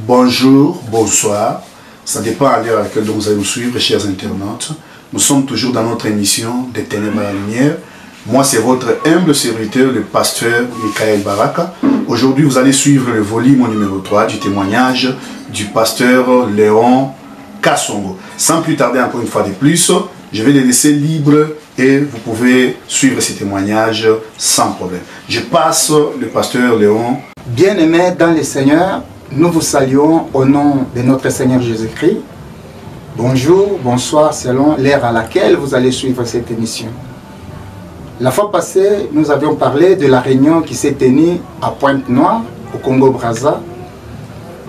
Bonjour, bonsoir. Ça dépend à l'heure à laquelle vous allez nous suivre, chers internautes. Nous sommes toujours dans notre émission des ténèbres à la lumière. Moi, c'est votre humble serviteur, le pasteur Michael Baraka. Aujourd'hui, vous allez suivre le volume numéro 3 du témoignage du pasteur Léon Kassongo. Sans plus tarder, encore une fois de plus, je vais les laisser libres et vous pouvez suivre ces témoignages sans problème. Je passe le pasteur Léon. Bien-aimés dans le Seigneur, nous vous saluons au nom de notre Seigneur Jésus-Christ. Bonjour, bonsoir, selon l'heure à laquelle vous allez suivre cette émission. La fois passée, nous avions parlé de la réunion qui s'est tenue à Pointe-Noire, au Congo-Brazza.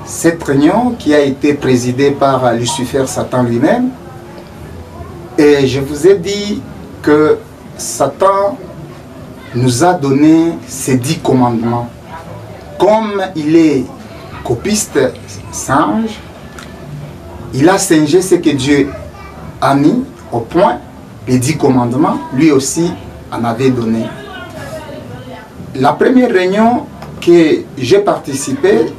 Cette réunion qui a été présidée par Lucifer Satan lui-même. Et je vous ai dit que Satan nous a donné ses 10 commandements. Comme il est copiste singe, il a singé ce que Dieu a mis au point, les 10 commandements, lui aussi en avait donné. La première réunion que j'ai participé,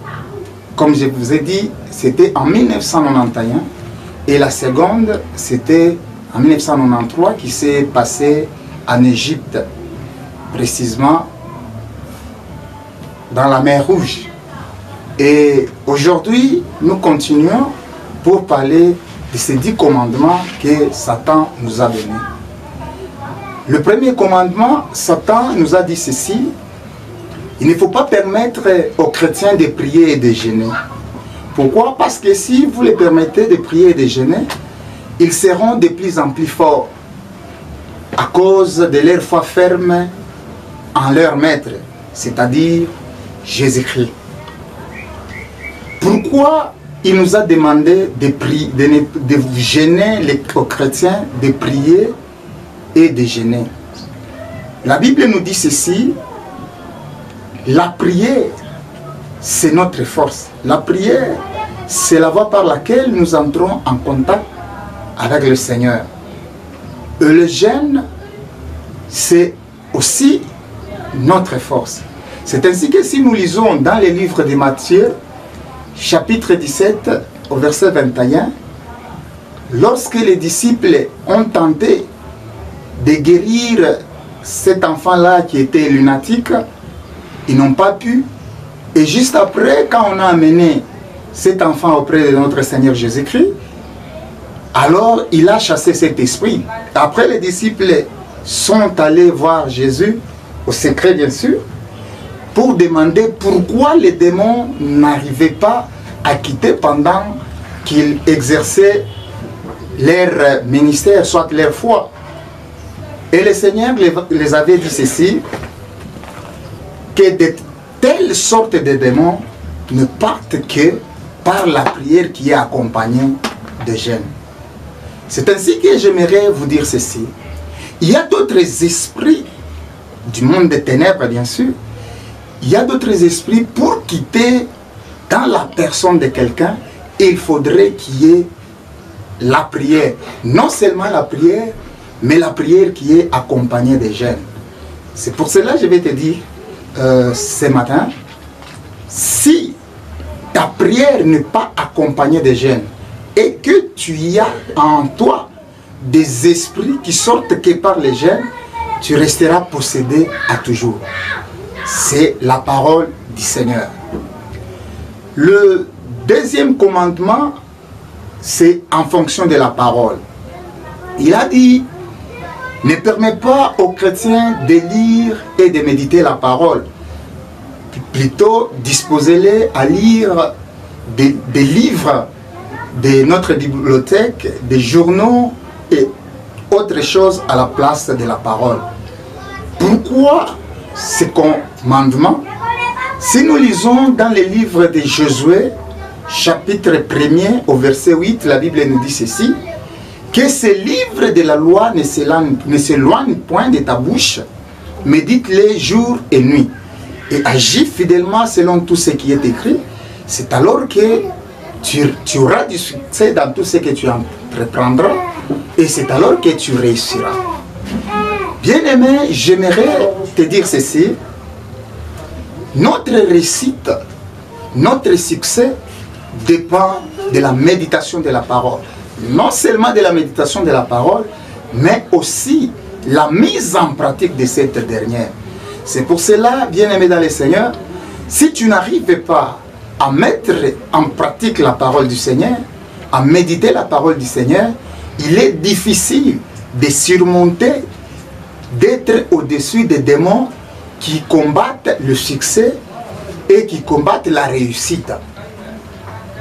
comme je vous ai dit, c'était en 1991 et la seconde, c'était en 1993 qui s'est passée en Égypte, précisément dans la mer Rouge. Et aujourd'hui, nous continuons pour parler de ces 10 commandements que Satan nous a donnés. Le premier commandement, Satan nous a dit ceci: il ne faut pas permettre aux chrétiens de prier et de jeûner. Pourquoi? Parce que si vous les permettez de prier et de jeûner, ils seront de plus en plus forts à cause de leur foi ferme en leur maître, c'est-à-dire Jésus-Christ. Pourquoi il nous a demandé de gêner les chrétiens, de prier et de jeûner? La Bible nous dit ceci: la prière, c'est notre force. La prière, c'est la voie par laquelle nous entrons en contact avec le Seigneur. Et le jeûne, c'est aussi notre force. C'est ainsi que si nous lisons dans les livres de Matthieu, chapitre 17, au verset 21, lorsque les disciples ont tenté de guérir cet enfant-là qui était lunatique, ils n'ont pas pu. Et juste après, quand on a amené cet enfant auprès de notre Seigneur Jésus-Christ, alors il a chassé cet esprit. Après, les disciples sont allés voir Jésus, au secret bien sûr, pour demander pourquoi les démons n'arrivaient pas à quitter pendant qu'ils exerçaient leur ministère, soit leur foi. Et le Seigneur les avait dit ceci, que de telles sortes de démons ne partent que par la prière qui est accompagnée de jeûne. C'est ainsi que j'aimerais vous dire ceci. Il y a d'autres esprits du monde des ténèbres, bien sûr. Il y a d'autres esprits pour quitter dans la personne de quelqu'un. Il faudrait qu'il y ait la prière. Non seulement la prière, mais la prière qui est accompagnée de jeûne. C'est pour cela que je vais te dire ce matin, si ta prière n'est pas accompagnée de jeûne et que tu y as en toi des esprits qui sortent que par les jeûnes, tu resteras possédé à toujours. C'est la parole du Seigneur. Le deuxième commandement, c'est en fonction de la parole. Il a dit: ne permets pas aux chrétiens de lire et de méditer la parole. Plutôt, disposez-les à lire des livres de notre bibliothèque, des journaux et autre chose à la place de la parole. Pourquoi ce commandement? Si nous lisons dans les livres de Josué, chapitre 1er au verset 8, la Bible nous dit ceci: que ces livres de la loi ne s'éloignent point de ta bouche, médite-les jour et nuit, et agis fidèlement selon tout ce qui est écrit. C'est alors que tu auras du succès dans tout ce que tu entreprendras, et c'est alors que tu réussiras. Bien-aimé, j'aimerais te dire ceci: notre réussite, notre succès dépend de la méditation de la parole. Non seulement de la méditation de la parole, mais aussi la mise en pratique de cette dernière. C'est pour cela, bien-aimé dans le Seigneur, si tu n'arrives pas à mettre en pratique la parole du Seigneur, à méditer la parole du Seigneur, il est difficile de surmonter, d'être au-dessus des démons qui combattent le succès et qui combattent la réussite.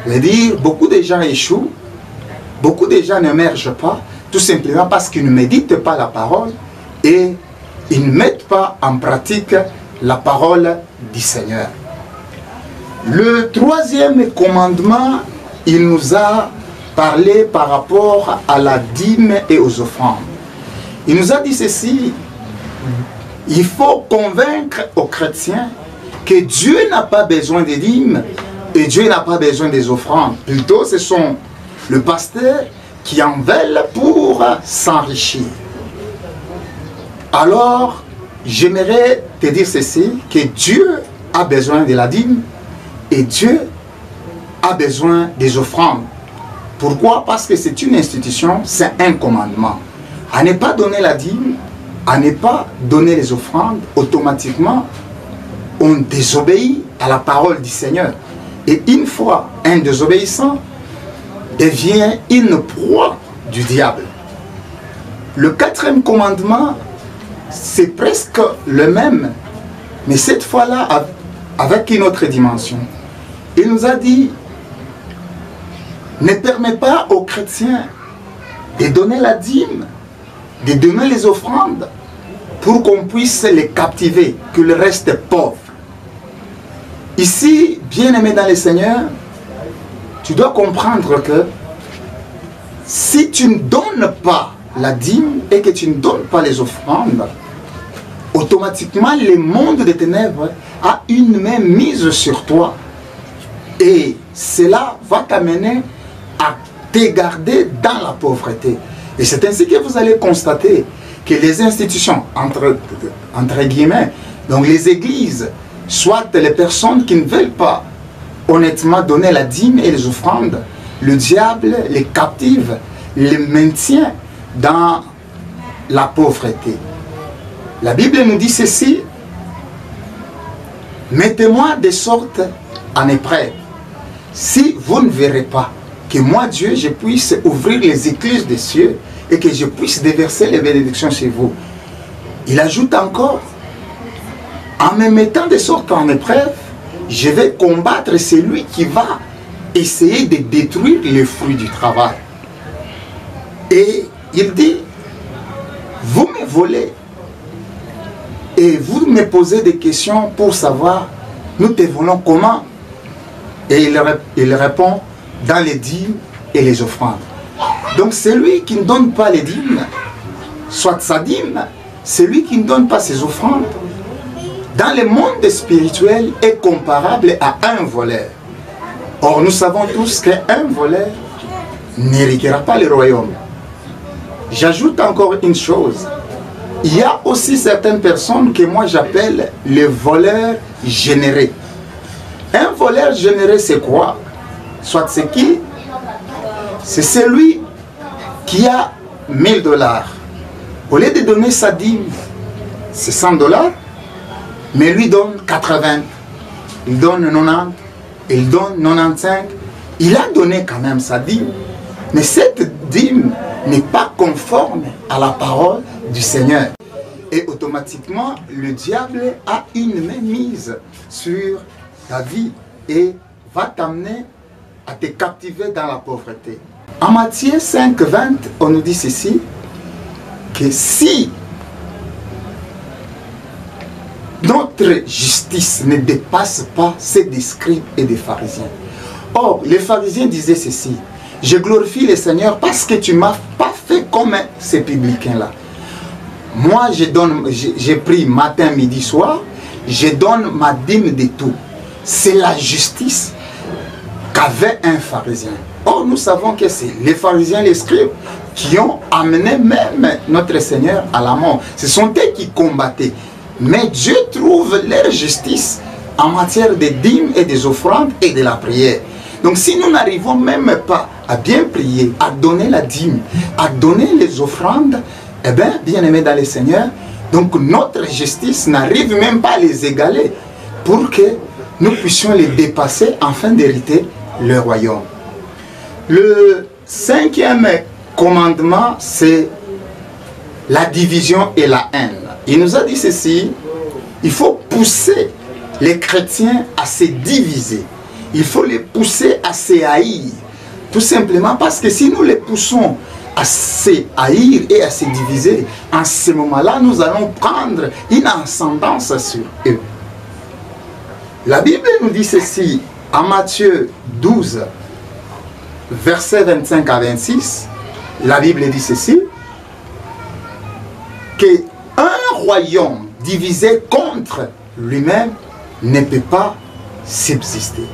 C'est-à-dire, beaucoup de gens échouent, beaucoup de gens n'émergent pas, tout simplement parce qu'ils ne méditent pas la parole et ils ne mettent pas en pratique la parole du Seigneur. Le troisième commandement, il nous a parlé par rapport à la dîme et aux offrandes. Il nous a dit ceci: il faut convaincre aux chrétiens que Dieu n'a pas besoin des dîmes et Dieu n'a pas besoin des offrandes. Plutôt, ce sont le pasteur qui en veulent pour s'enrichir. Alors, j'aimerais te dire ceci, que Dieu a besoin de la dîme et Dieu a besoin des offrandes. Pourquoi? Parce que c'est une institution, c'est un commandement. À ne pas donner la dîme, à ne pas donner les offrandes, automatiquement, on désobéit à la parole du Seigneur. Et une fois un désobéissant, devient une proie du diable. Le quatrième commandement, c'est presque le même, mais cette fois-là avec une autre dimension. Il nous a dit: ne permet pas aux chrétiens de donner la dîme, de donner les offrandes, pour qu'on puisse les captiver, qu'ils restent pauvres. Ici, bien-aimé dans le Seigneur, tu dois comprendre que si tu ne donnes pas la dîme et que tu ne donnes pas les offrandes, automatiquement le monde des ténèbres a une main mise sur toi. Et cela va t'amener à te garder dans la pauvreté. Et c'est ainsi que vous allez constater que les institutions, entre guillemets, donc les églises, soit les personnes qui ne veulent pas honnêtement donner la dîme et les offrandes, le diable les captive, les maintient dans la pauvreté. La Bible nous dit ceci: mettez-moi de sorte en épreuve, si vous ne verrez pas que moi, Dieu, je puisse ouvrir les écluses des cieux et que je puisse déverser les bénédictions chez vous. Il ajoute encore: en me mettant de sorte en épreuve, je vais combattre celui qui va essayer de détruire les fruits du travail. Et il dit: vous me volez et vous me posez des questions pour savoir nous te volons comment. Et il répond: dans les dîmes et les offrandes. Donc celui qui ne donne pas les dîmes, soit sa dîme, celui qui ne donne pas ses offrandes, dans le monde spirituel est comparable à un voleur. Or nous savons tous qu'un voleur n'héritera pas le royaume. J'ajoute encore une chose: il y a aussi certaines personnes que moi j'appelle les voleurs générés. Un voleur généré, c'est quoi? Soit c'est qui? C'est celui qui a 1000 $. Au lieu de donner sa dîme, c'est 100 $, mais lui donne 80, il donne 90, il donne 95. Il a donné quand même sa dîme, mais cette dîme n'est pas conforme à la parole du Seigneur. Et automatiquement, le diable a une main mise sur ta vie et va t'amener à te captiver dans la pauvreté. En Matthieu 5, 20, on nous dit ceci, que si notre justice ne dépasse pas celle des scribes et des pharisiens. Or, les pharisiens disaient ceci: je glorifie le Seigneur parce que tu ne m'as pas fait comme ces publicains-là. Moi, j'ai pris matin, midi, soir, je donne ma dîme de tout. C'est la justice qu'avait un pharisien. Or, nous savons que c'est les pharisiens, les scribes, qui ont amené même notre Seigneur à la mort. Ce sont eux qui combattaient. Mais Dieu trouve leur justice en matière de dîmes et des offrandes et de la prière. Donc si nous n'arrivons même pas à bien prier, à donner la dîme, à donner les offrandes, eh bien, bien-aimés dans le Seigneur, donc notre justice n'arrive même pas à les égaler pour que nous puissions les dépasser afin d'hériter le royaume. Le 5e commandement, c'est la division et la haine. Il nous a dit ceci, il faut pousser les chrétiens à se diviser. Il faut les pousser à se haïr. Tout simplement parce que si nous les poussons à se haïr et à se diviser, en ce moment-là, nous allons prendre une ascendance sur eux. La Bible nous dit ceci, en Matthieu 12, versets 25 à 26, la Bible dit ceci, qu'un royaume divisé contre lui-même ne peut pas subsister.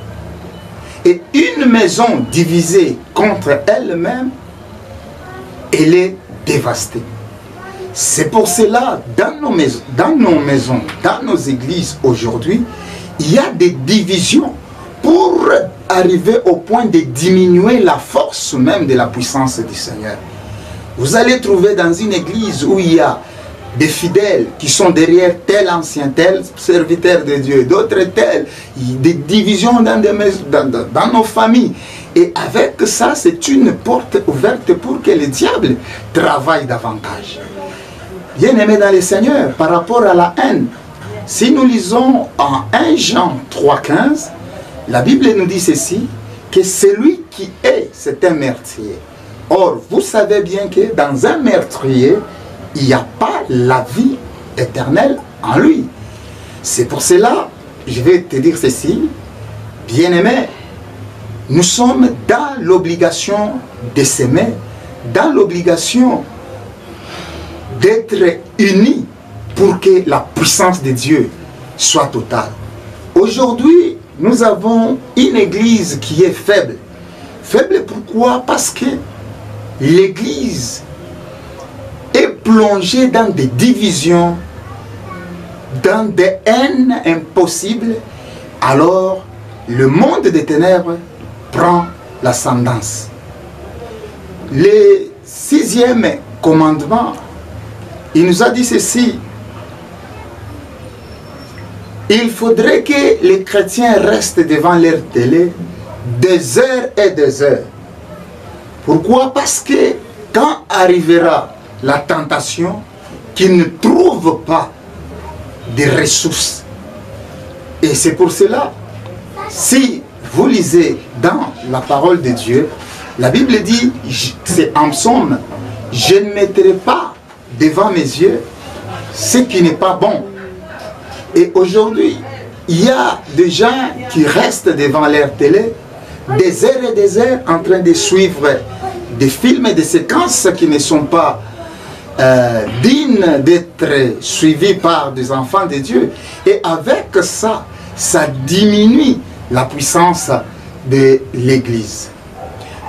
Et une maison divisée contre elle-même, elle est dévastée. C'est pour cela, dans nos maisons, dans nos églises aujourd'hui, il y a des divisions pour arriver au point de diminuer la force même de la puissance du Seigneur. Vous allez trouver dans une église où il y a des fidèles qui sont derrière tel ancien, tel serviteur de Dieu, d'autres tels, des divisions dans nos familles. Et avec ça, c'est une porte ouverte pour que le diable travaille davantage. Bien-aimés dans le Seigneur, par rapport à la haine, si nous lisons en 1 Jean 3,15, la Bible nous dit ceci, que celui qui est, c'est un meurtrier. Or, vous savez bien que dans un meurtrier, il n'y a pas la vie éternelle en lui. C'est pour cela, je vais te dire ceci, bien-aimé, nous sommes dans l'obligation de s'aimer, dans l'obligation d'être unis pour que la puissance de Dieu soit totale. Aujourd'hui, nous avons une église qui est faible. Faible pourquoi? Parce que l'église est plongée dans des divisions, dans des haines impossibles. Alors, le monde des ténèbres prend l'ascendance. Le 6e commandement, il nous a dit ceci: il faudrait que les chrétiens restent devant leur télé des heures et des heures. Pourquoi? Parce que quand arrivera la tentation, qu'ils ne trouvent pas des ressources. Et c'est pour cela, si vous lisez dans la parole de Dieu, la Bible dit, c'est en psaume, je ne mettrai pas devant mes yeux ce qui n'est pas bon. Et aujourd'hui, il y a des gens qui restent devant leur télé des heures et des heures en train de suivre des films et des séquences qui ne sont pas dignes d'être suivis par des enfants de Dieu. Et avec ça, ça diminue la puissance de l'Église.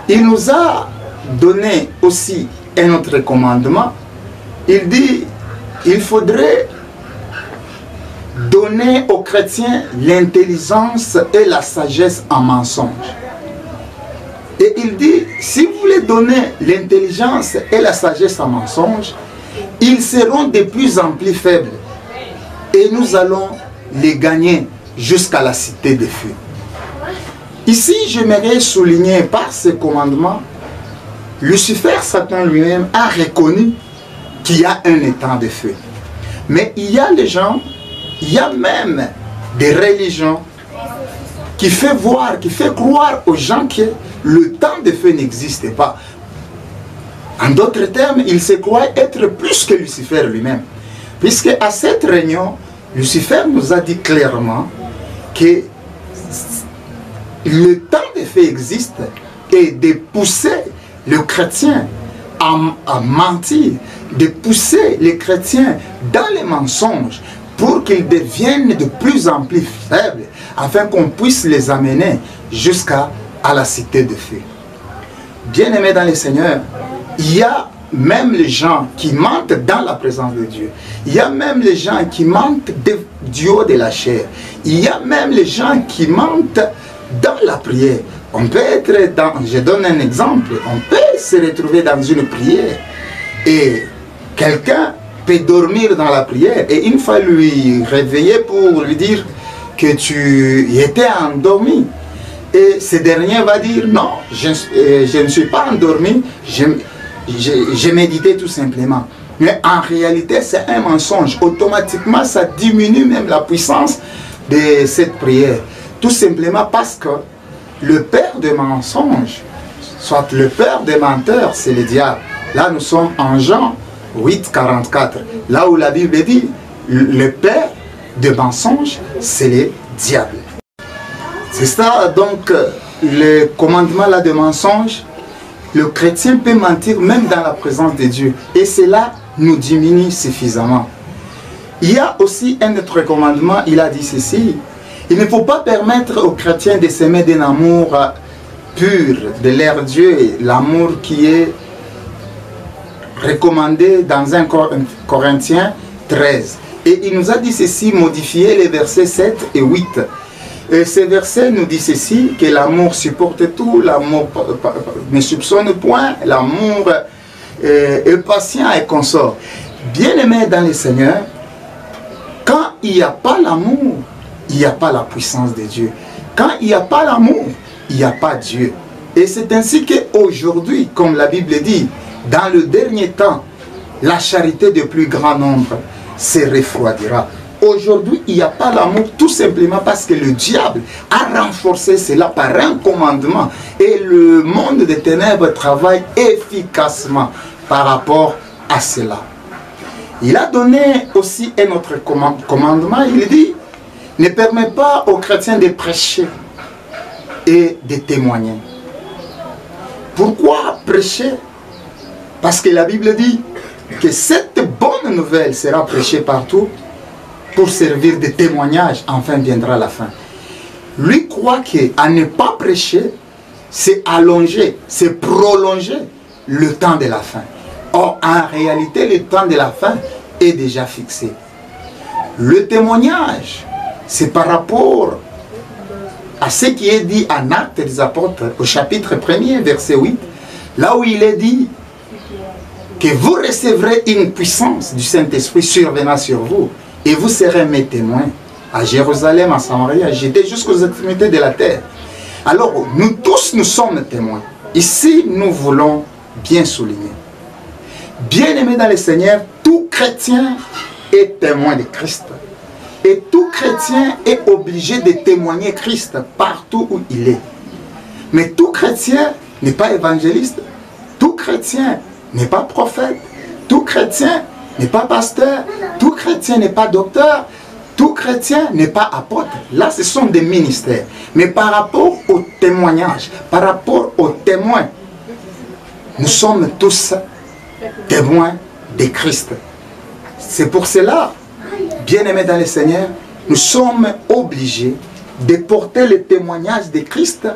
Il nous a donné aussi un autre commandement. Il dit, il faudrait donner aux chrétiens l'intelligence et la sagesse en mensonge. Et il dit, si vous voulez donner l'intelligence et la sagesse en mensonge, ils seront de plus en plus faibles. Et nous allons les gagner jusqu'à la cité des feux. Ici, j'aimerais souligner par ce commandement, Lucifer, Satan lui-même, a reconnu qu'il y a un étang de feu. Mais il y a des gens, il y a même des religions qui fait voir, qui fait croire aux gens que le temps de feu n'existe pas. En d'autres termes, il se croit être plus que Lucifer lui-même. Puisque à cette réunion, Lucifer nous a dit clairement que le temps de feu existe et de pousser le chrétien à mentir, de pousser les chrétiens dans les mensonges pour qu'ils deviennent de plus en plus faibles afin qu'on puisse les amener jusqu'à la cité de feu. Bien-aimés dans le Seigneur, il y a même les gens qui mentent dans la présence de Dieu. Il y a même les gens qui mentent du haut de la chair. Il y a même les gens qui mentent dans la prière. On peut être dans, je donne un exemple, on peut se retrouver dans une prière et quelqu'un peut dormir dans la prière et une fois lui réveiller pour lui dire que tu étais endormi. Et ce dernier va dire non, je ne suis pas endormi, j'ai médité tout simplement. Mais en réalité, c'est un mensonge. Automatiquement, ça diminue même la puissance de cette prière. Tout simplement parce que le père de mensonges, soit le père des menteurs, c'est le diable. Là, nous sommes en Jean 8, 44. Là où la Bible dit, le père de mensonges, c'est le diable. C'est ça, donc, le commandement là de mensonge, le chrétien peut mentir même dans la présence de Dieu. Et cela nous diminue suffisamment. Il y a aussi un autre commandement, il a dit ceci. Il ne faut pas permettre aux chrétiens de s'aimer d'un amour pur de leur Dieu, l'amour qui est recommandé dans 1 Corinthiens 13. Et il nous a dit ceci, modifier les versets 7 et 8. Et ces versets nous disent ceci, que l'amour supporte tout, l'amour ne soupçonne point, l'amour est patient et consort. Bien-aimés dans le Seigneur, quand il n'y a pas l'amour, il n'y a pas la puissance de Dieu. Quand il n'y a pas l'amour, il n'y a pas Dieu. Et c'est ainsi qu'aujourd'hui, comme la Bible dit, dans le dernier temps, la charité de plus grand nombre se refroidira. Aujourd'hui, il n'y a pas l'amour tout simplement parce que le diable a renforcé cela par un commandement. Et le monde des ténèbres travaille efficacement par rapport à cela. Il a donné aussi un autre commandement. Il dit, ne permet pas aux chrétiens de prêcher et de témoigner. Pourquoi prêcher? Parce que la Bible dit que cette bonne nouvelle sera prêchée partout pour servir de témoignage, enfin viendra la fin. Lui croit qu'à ne pas prêcher, c'est allonger, c'est prolonger le temps de la fin. Or, en réalité, le temps de la fin est déjà fixé. Le témoignage, c'est par rapport à ce qui est dit en Actes des Apôtres, au chapitre 1er, verset 8, là où il est dit que vous recevrez une puissance du Saint-Esprit survenant sur vous, et vous serez mes témoins à Jérusalem, à Samarie, à Judée, jusqu'aux extrémités de la terre. Alors, nous tous, nous sommes témoins. Ici, nous voulons bien souligner. Bien-aimé dans le Seigneur, tout chrétien est témoin de Christ. Et tout chrétien est obligé de témoigner Christ partout où il est. Mais tout chrétien n'est pas évangéliste. Tout chrétien n'est pas prophète. Tout chrétien n'est pas pasteur. Tout chrétien n'est pas docteur. Tout chrétien n'est pas apôtre. Là, ce sont des ministères. Mais par rapport au témoignage, par rapport aux témoins, nous sommes tous témoins de Christ. C'est pour cela, bien-aimés dans le Seigneur, nous sommes obligés de porter le témoignage de Christ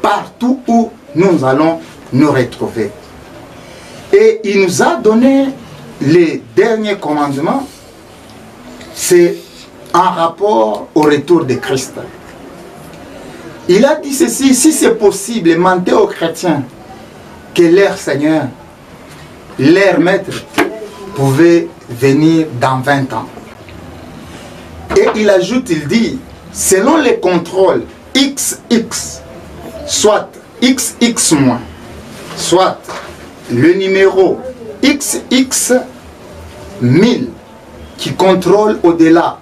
partout où nous allons nous retrouver. Et il nous a donné les derniers commandements, c'est en rapport au retour de Christ. Il a dit ceci, si c'est possible, mentez aux chrétiens que leur Seigneur, leur maître, pouvait venir dans 20 ans. Et il ajoute, il dit, selon les contrôles XX, soit XX-, soit le numéro XX 1000 qui contrôle au-delà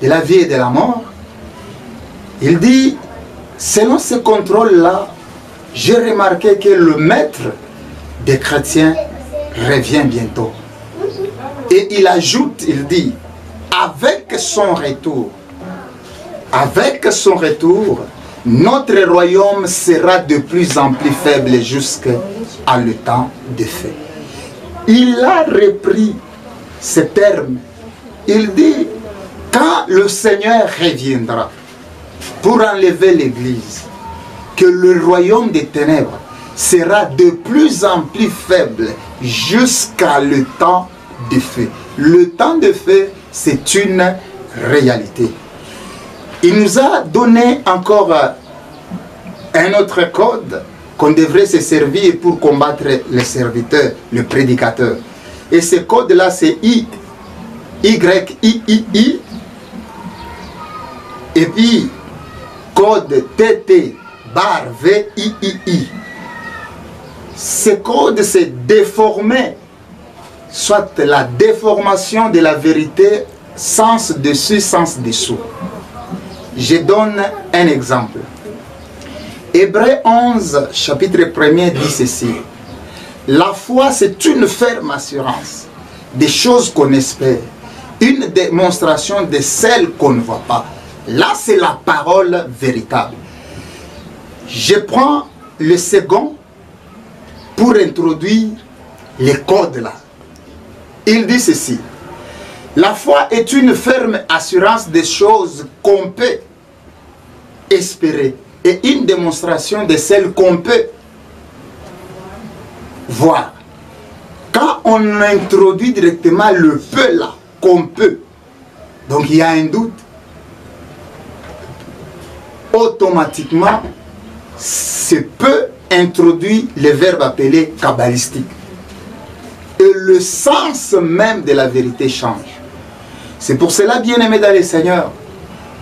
de la vie et de la mort, il dit, selon ce contrôle-là, j'ai remarqué que le maître des chrétiens revient bientôt. Et il ajoute, il dit, avec son retour, notre royaume sera de plus en plus faible jusqu'à le temps de fait. Il a repris ce terme. Il dit, quand le Seigneur reviendra pour enlever l'Église, que le royaume des ténèbres sera de plus en plus faible jusqu'à le temps de fait. Le temps de fait, c'est une réalité. Il nous a donné encore un autre code qu'on devrait se servir pour combattre les serviteurs, le prédicateur. Et ce code-là, c'est I, Y-I-I-I, et puis code TT, bar V-I-I-I. Ce code, c'est déformé, soit la déformation de la vérité, sens dessus, sens dessous. Je donne un exemple. Hébreux 11, chapitre 1er dit ceci. La foi, c'est une ferme assurance des choses qu'on espère, une démonstration de celles qu'on ne voit pas. Là, c'est la parole véritable. Je prends le second pour introduire les codes là. Il dit ceci. La foi est une ferme assurance des choses qu'on peut espérer et une démonstration de celles qu'on peut voir. Quand on introduit directement le peu là, qu'on peut, donc il y a un doute, automatiquement, ce peu introduit le verbe appelé kabbalistique. Et le sens même de la vérité change. C'est pour cela, bien-aimés dans le Seigneur,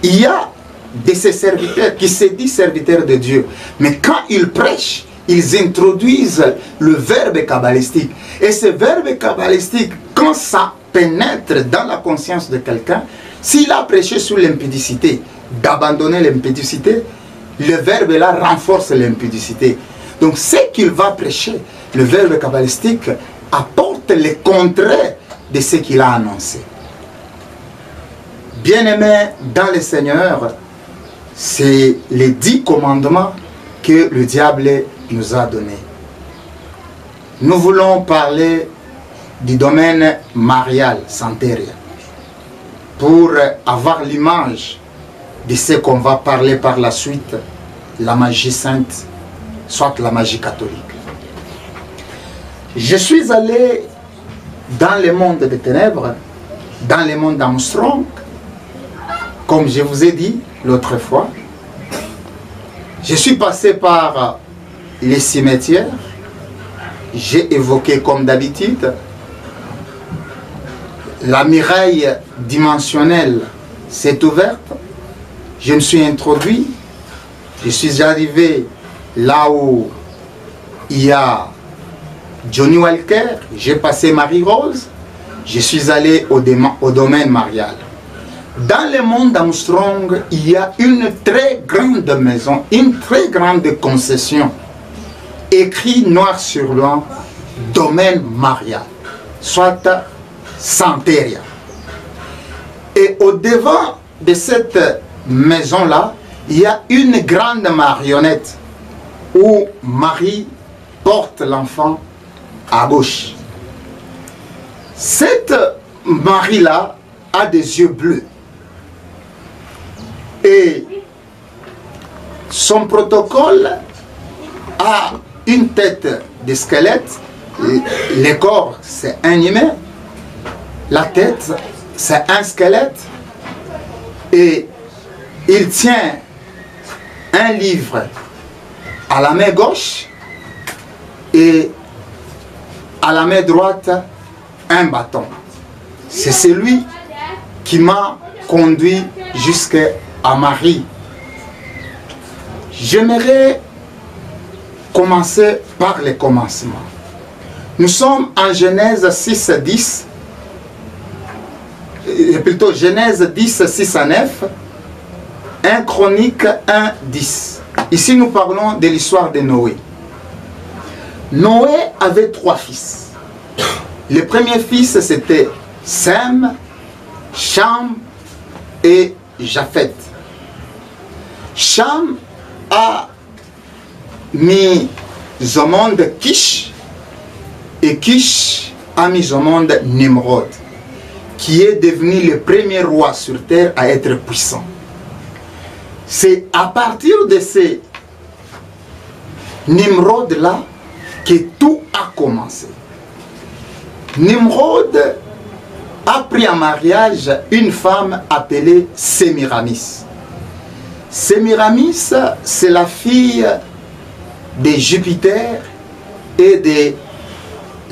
il y a de ces serviteurs qui se disent serviteurs de Dieu. Mais quand ils prêchent, ils introduisent le verbe kabbalistique. Et ce verbe kabbalistique, quand ça pénètre dans la conscience de quelqu'un, s'il a prêché sur l'impudicité, d'abandonner l'impudicité, le verbe là renforce l'impudicité. Donc ce qu'il va prêcher, le verbe kabbalistique, apporte le contraire de ce qu'il a annoncé. Bien-aimés dans le Seigneur, c'est les 10 commandements que le diable nous a donnés. Nous voulons parler du domaine marial, santeria, pour avoir l'image de ce qu'on va parler par la suite, la magie sainte, soit la magie catholique. Je suis allé dans le monde des ténèbres, dans le monde d'Armstrong, comme je vous ai dit l'autre fois. Je suis passé par les cimetières, j'ai évoqué comme d'habitude la muraille dimensionnelle s'est ouverte, je me suis introduit, je suis arrivé là où il y a Johnny Walker, j'ai passé Marie-Rose, je suis allé au domaine marial. Dans le monde d'Armstrong, il y a une très grande maison, une très grande concession, écrit noir sur blanc, domaine marial, soit santeria. Et au devant de cette maison-là, il y a une grande marionnette où Marie porte l'enfant à gauche. Cette Marie-là a des yeux bleus. Et son protocole a une tête de squelette, le corps c'est un humain, la tête c'est un squelette, et il tient un livre à la main gauche et à la main droite un bâton. C'est celui qui m'a conduit jusqu'à Marie. J'aimerais commencer par le commencement. Nous sommes en Genèse 6, 10, plutôt Genèse 10, 6 à 9, 1 Chronique 1, 10. Ici nous parlons de l'histoire de Noé. Noé avait 3 fils. Le premier fils c'était Sem, Cham et Japheth. Cham a mis au monde Kish et Kish a mis au monde Nimrod, qui est devenu le premier roi sur terre à être puissant. C'est à partir de ces Nimrod là que tout a commencé. Nimrod a pris en mariage une femme appelée Sémiramis. Sémiramis, c'est la fille de Jupiter et de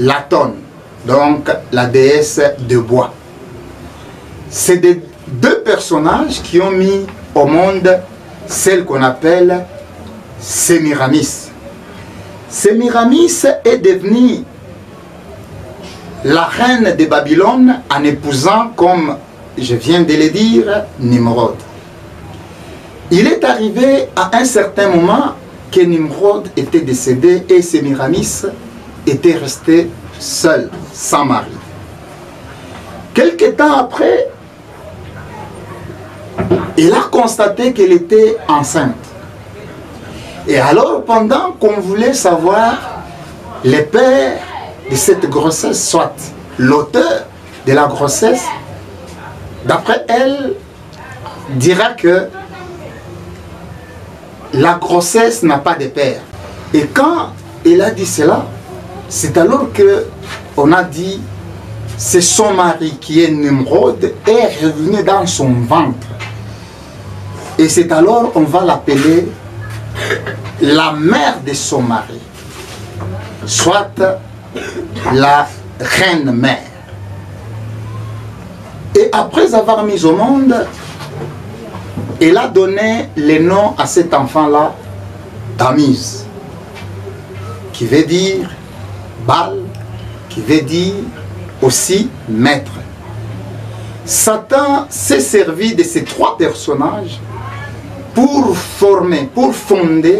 Latone, donc la déesse de bois. C'est des deux personnages qui ont mis au monde celle qu'on appelle Sémiramis. Sémiramis est devenue la reine de Babylone en épousant, comme je viens de le dire, Nimrod. Il est arrivé à un certain moment que Nimrod était décédé et Sémiramis était restée seule, sans mari. Quelque temps après, il a constaté qu'elle était enceinte. Et alors, pendant qu'on voulait savoir le père de cette grossesse, soit l'auteur de la grossesse, d'après elle, dira que la grossesse n'a pas de père. Et quand il a dit cela, c'est alors qu'on a dit, c'est son mari qui est Nimrod est revenu dans son ventre. Et c'est alors on va l'appeler la mère de son mari, soit la reine mère. Et après avoir mis au monde, elle a donné le nom à cet enfant-là, Tammuz, qui veut dire Baal, qui veut dire aussi maître. Satan s'est servi de ces trois personnages pour fonder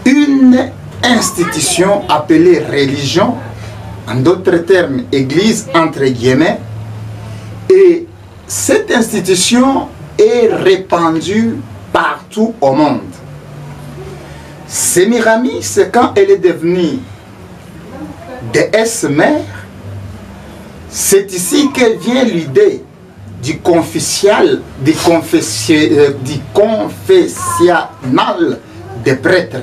une institution appelée religion, en d'autres termes, église entre guillemets, et cette institution est répandue partout au monde. Sémiramis, quand elle est devenue déesse mère, c'est ici qu'elle vient l'idée du confessionnal des prêtres.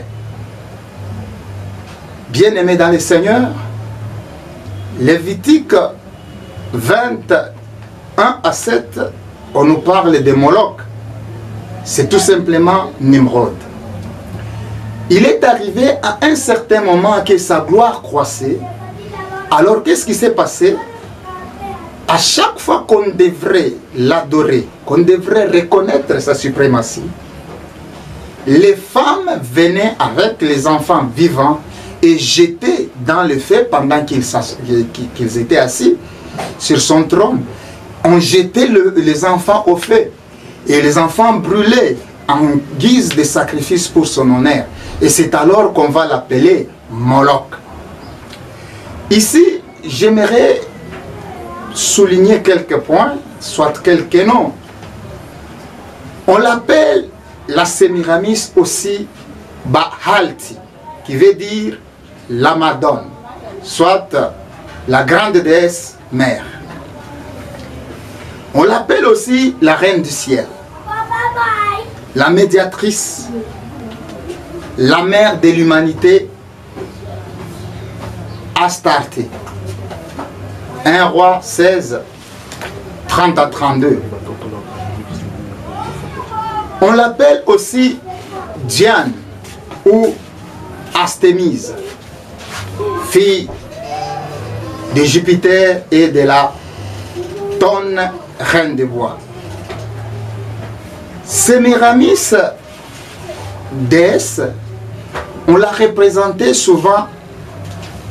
Bien-aimés dans le Seigneur, Lévitique 21 à 7, on nous parle de Moloch. C'est tout simplement Nimrod. Il est arrivé à un certain moment que sa gloire croissait. Alors qu'est-ce qui s'est passé? À chaque fois qu'on devrait l'adorer, qu'on devrait reconnaître sa suprématie, les femmes venaient avec les enfants vivants et jetaient dans le feu pendant qu'ils étaient assis sur son trône. On jetait les enfants au feu et les enfants brûlaient en guise de sacrifice pour son honneur. Et c'est alors qu'on va l'appeler Moloch. Ici, j'aimerais souligner quelques points, soit quelques noms. On l'appelle la Sémiramis aussi Baalti, qui veut dire la Madone, soit la grande déesse mère. On l'appelle aussi la reine du ciel, la médiatrice, la mère de l'humanité, Astarté. 1 Roi 16, 30 à 32. On l'appelle aussi Diane ou Astémise, fille de Jupiter et de la Tonne, reine de bois. Sémiramis, déesse, on l'a représentée souvent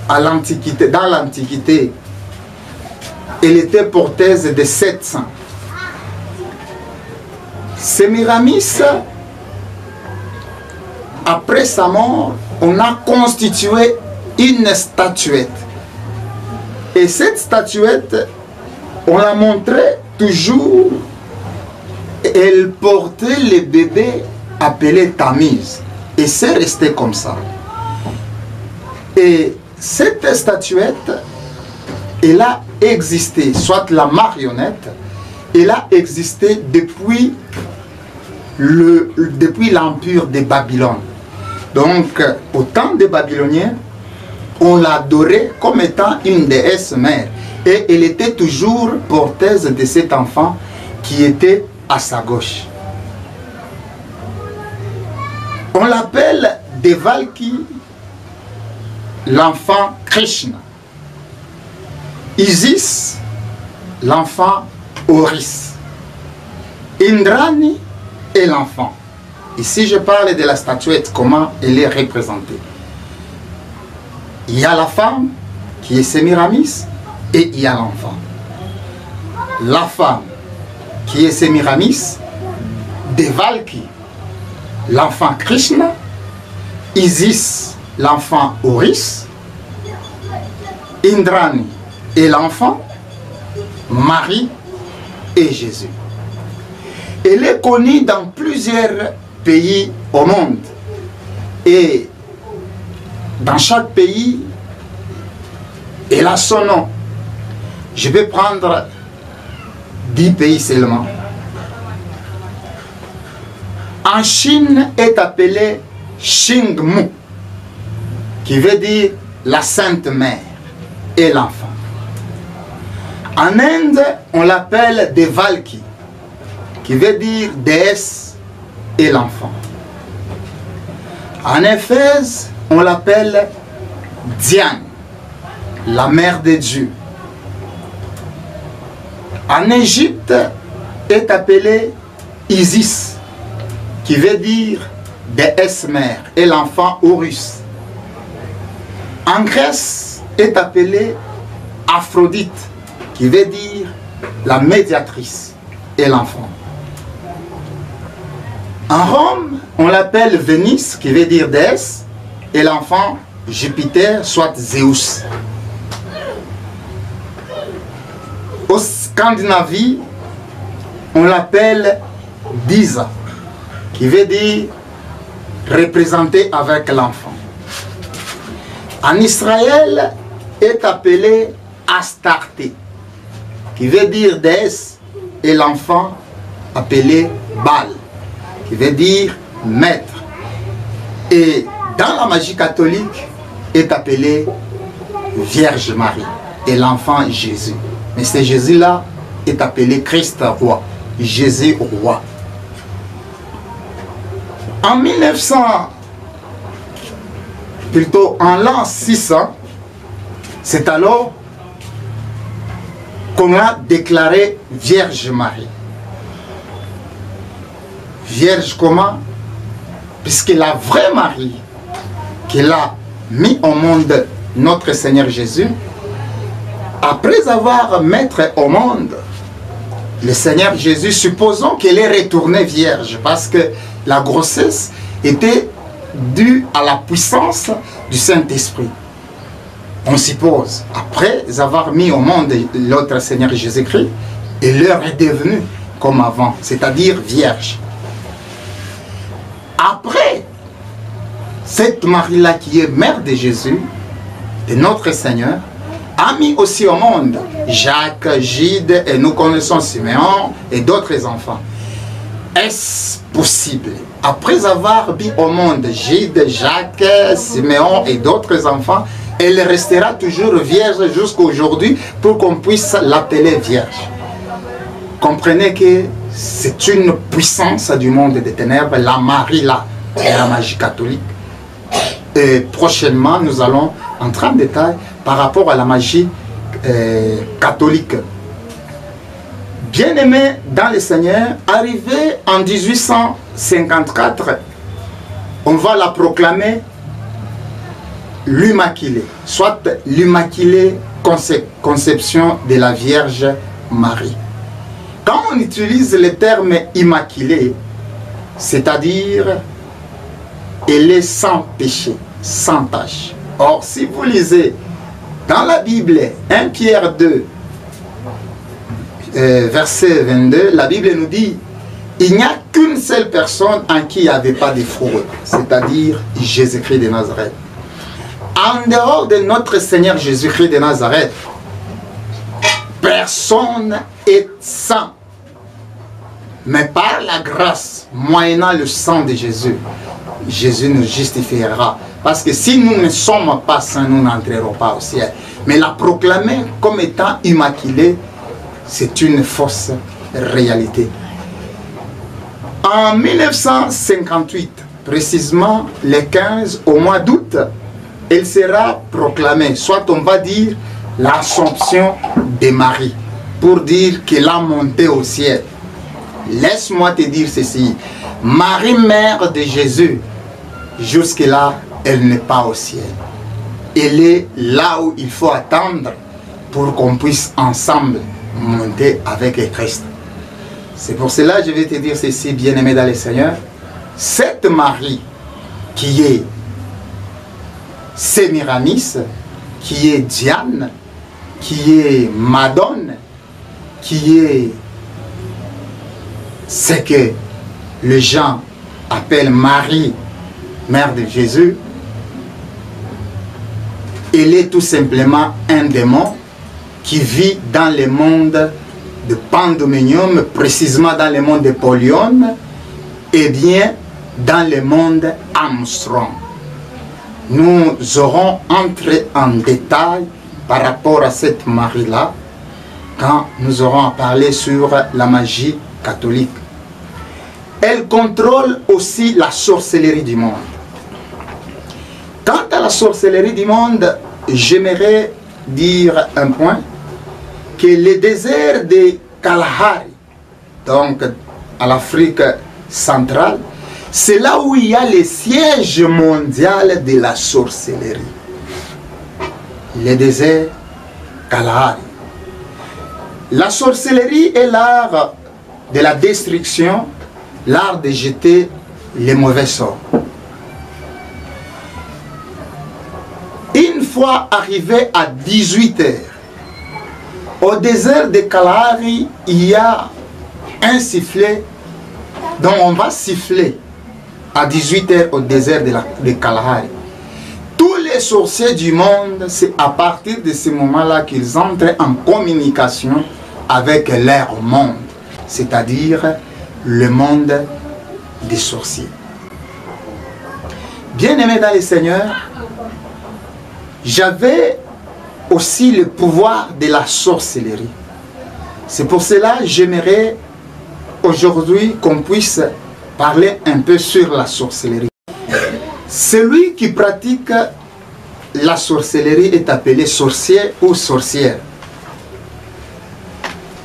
à l'Antiquité, dans l'Antiquité. Elle était porteuse de 700. Sémiramis, après sa mort, on a constitué une statuette. Et cette statuette, on la montrait toujours. Elle portait le bébé appelé Tammuz. Et c'est resté comme ça. Et cette statuette, elle a existé, soit la marionnette, elle a existé depuis l'empire de Babylone. Donc, au temps des Babyloniens, on l'adorait comme étant une déesse mère. Et elle était toujours porteuse de cet enfant qui était à sa gauche. On l'appelle Devalki, l'enfant Krishna. Isis, l'enfant Oris. Indrani est l'enfant. Ici, je parle de la statuette, comment elle est représentée. Il y a la femme qui est Sémiramis et il y a l'enfant. La femme qui est Sémiramis, Devalki, l'enfant Krishna, Isis, l'enfant Oris, Indrani et l'enfant, Marie et Jésus. Elle est connue dans plusieurs pays au monde. Et dans chaque pays, elle a son nom. Je vais prendre 10 pays seulement. En Chine est appelée Xingmu, qui veut dire la Sainte Mère et l'enfant. En Inde, on l'appelle Devalki, qui veut dire déesse et l'enfant. En Éphèse, on l'appelle Diane, la mère de Dieu. En Égypte, est appelée Isis, qui veut dire déesse mère et l'enfant Horus. En Grèce, est appelée Aphrodite, qui veut dire la médiatrice et l'enfant. En Rome, on l'appelle Vénus, qui veut dire déesse, et l'enfant Jupiter, soit Zeus. Au Scandinavie, on l'appelle Disa, qui veut dire représenté avec l'enfant. En Israël, est appelé Astarté, qui veut dire déesse, et l'enfant appelé Baal, qui veut dire maître. Et dans la magie catholique, est appelé Vierge Marie, et l'enfant Jésus. Mais ce Jésus-là est appelé Christ roi, Jésus roi. En 1900, plutôt en l'an 600, c'est alors qu'on a déclaré Vierge Marie. Vierge comment? Puisque la vraie Marie, qu'elle a mis au monde notre Seigneur Jésus, après avoir mis au monde le Seigneur Jésus, supposons qu'elle est retournée vierge, parce que la grossesse était due à la puissance du Saint-Esprit. On suppose, après avoir mis au monde l'autre Seigneur Jésus-Christ, elle leur est devenue comme avant, c'est-à-dire vierge. Après, cette Marie-là qui est mère de Jésus, de notre Seigneur, a mis aussi au monde Jacques, Gide, et nous connaissons Siméon et d'autres enfants. Est-ce possible, après avoir mis au monde Gide, Jacques, Siméon et d'autres enfants, elle restera toujours vierge jusqu'à aujourd'hui pour qu'on puisse l'appeler vierge? Comprenez que c'est une puissance du monde des ténèbres, la Marie là, et la magie catholique. Et prochainement, nous allons entrer en détail par rapport à la magie catholique. Bien-aimé dans le Seigneur, arrivé en 1854, on va la proclamer l'Immaculée, soit l'Immaculée Conception de la Vierge Marie. Quand on utilise le terme Immaculée, c'est-à-dire elle est sans péché, sans tache. Or, si vous lisez dans la Bible 1 Pierre 2, verset 22, la Bible nous dit il n'y a qu'une seule personne en qui il n'y avait pas de fraude, c'est-à-dire Jésus-Christ de Nazareth. En dehors de notre Seigneur Jésus-Christ de Nazareth, personne est saint. Mais par la grâce, moyennant le sang de Jésus, Jésus nous justifiera. Parce que si nous ne sommes pas saints, nous n'entrerons pas au ciel. Mais la proclamer comme étant immaculée, c'est une fausse réalité. En 1958, précisément le 15 au mois d'août, elle sera proclamée, soit on va dire l'Assomption de Marie, pour dire qu'elle a monté au ciel. Laisse-moi te dire ceci, Marie, mère de Jésus, jusque-là, elle n'est pas au ciel. Elle est là où il faut attendre pour qu'on puisse ensemble monter avec Christ. C'est pour cela que je vais te dire ceci, bien-aimé dans le Seigneur. Cette Marie qui est Sémiramis, qui est Diane, qui est Madone, qui est ce que les gens appellent Marie, mère de Jésus, elle est tout simplement un démon qui vit dans le monde de Pandémonium, précisément dans le monde de Polion, et bien dans le monde Armstrong. Nous aurons entré en détail par rapport à cette Marie-là quand nous aurons à parler sur la magie catholique. Elle contrôle aussi la sorcellerie du monde. Quant à la sorcellerie du monde, j'aimerais dire un point, que le désert de Kalahari, donc à l'Afrique centrale, c'est là où il y a le siège mondial de la sorcellerie. Le désert Kalahari. La sorcellerie est l'art de la destruction, l'art de jeter les mauvais sorts. Une fois arrivé à 18 h, au désert de Kalahari, il y a un sifflet dont on va siffler à 18 h au désert de Kalahari. Tous les sorciers du monde, c'est à partir de ce moment-là qu'ils entrent en communication avec leur monde, c'est-à-dire le monde des sorciers. Bien-aimés dans le Seigneur, j'avais aussi le pouvoir de la sorcellerie. C'est pour cela que j'aimerais aujourd'hui qu'on puisse parler un peu sur la sorcellerie. Celui qui pratique la sorcellerie est appelé sorcier ou sorcière.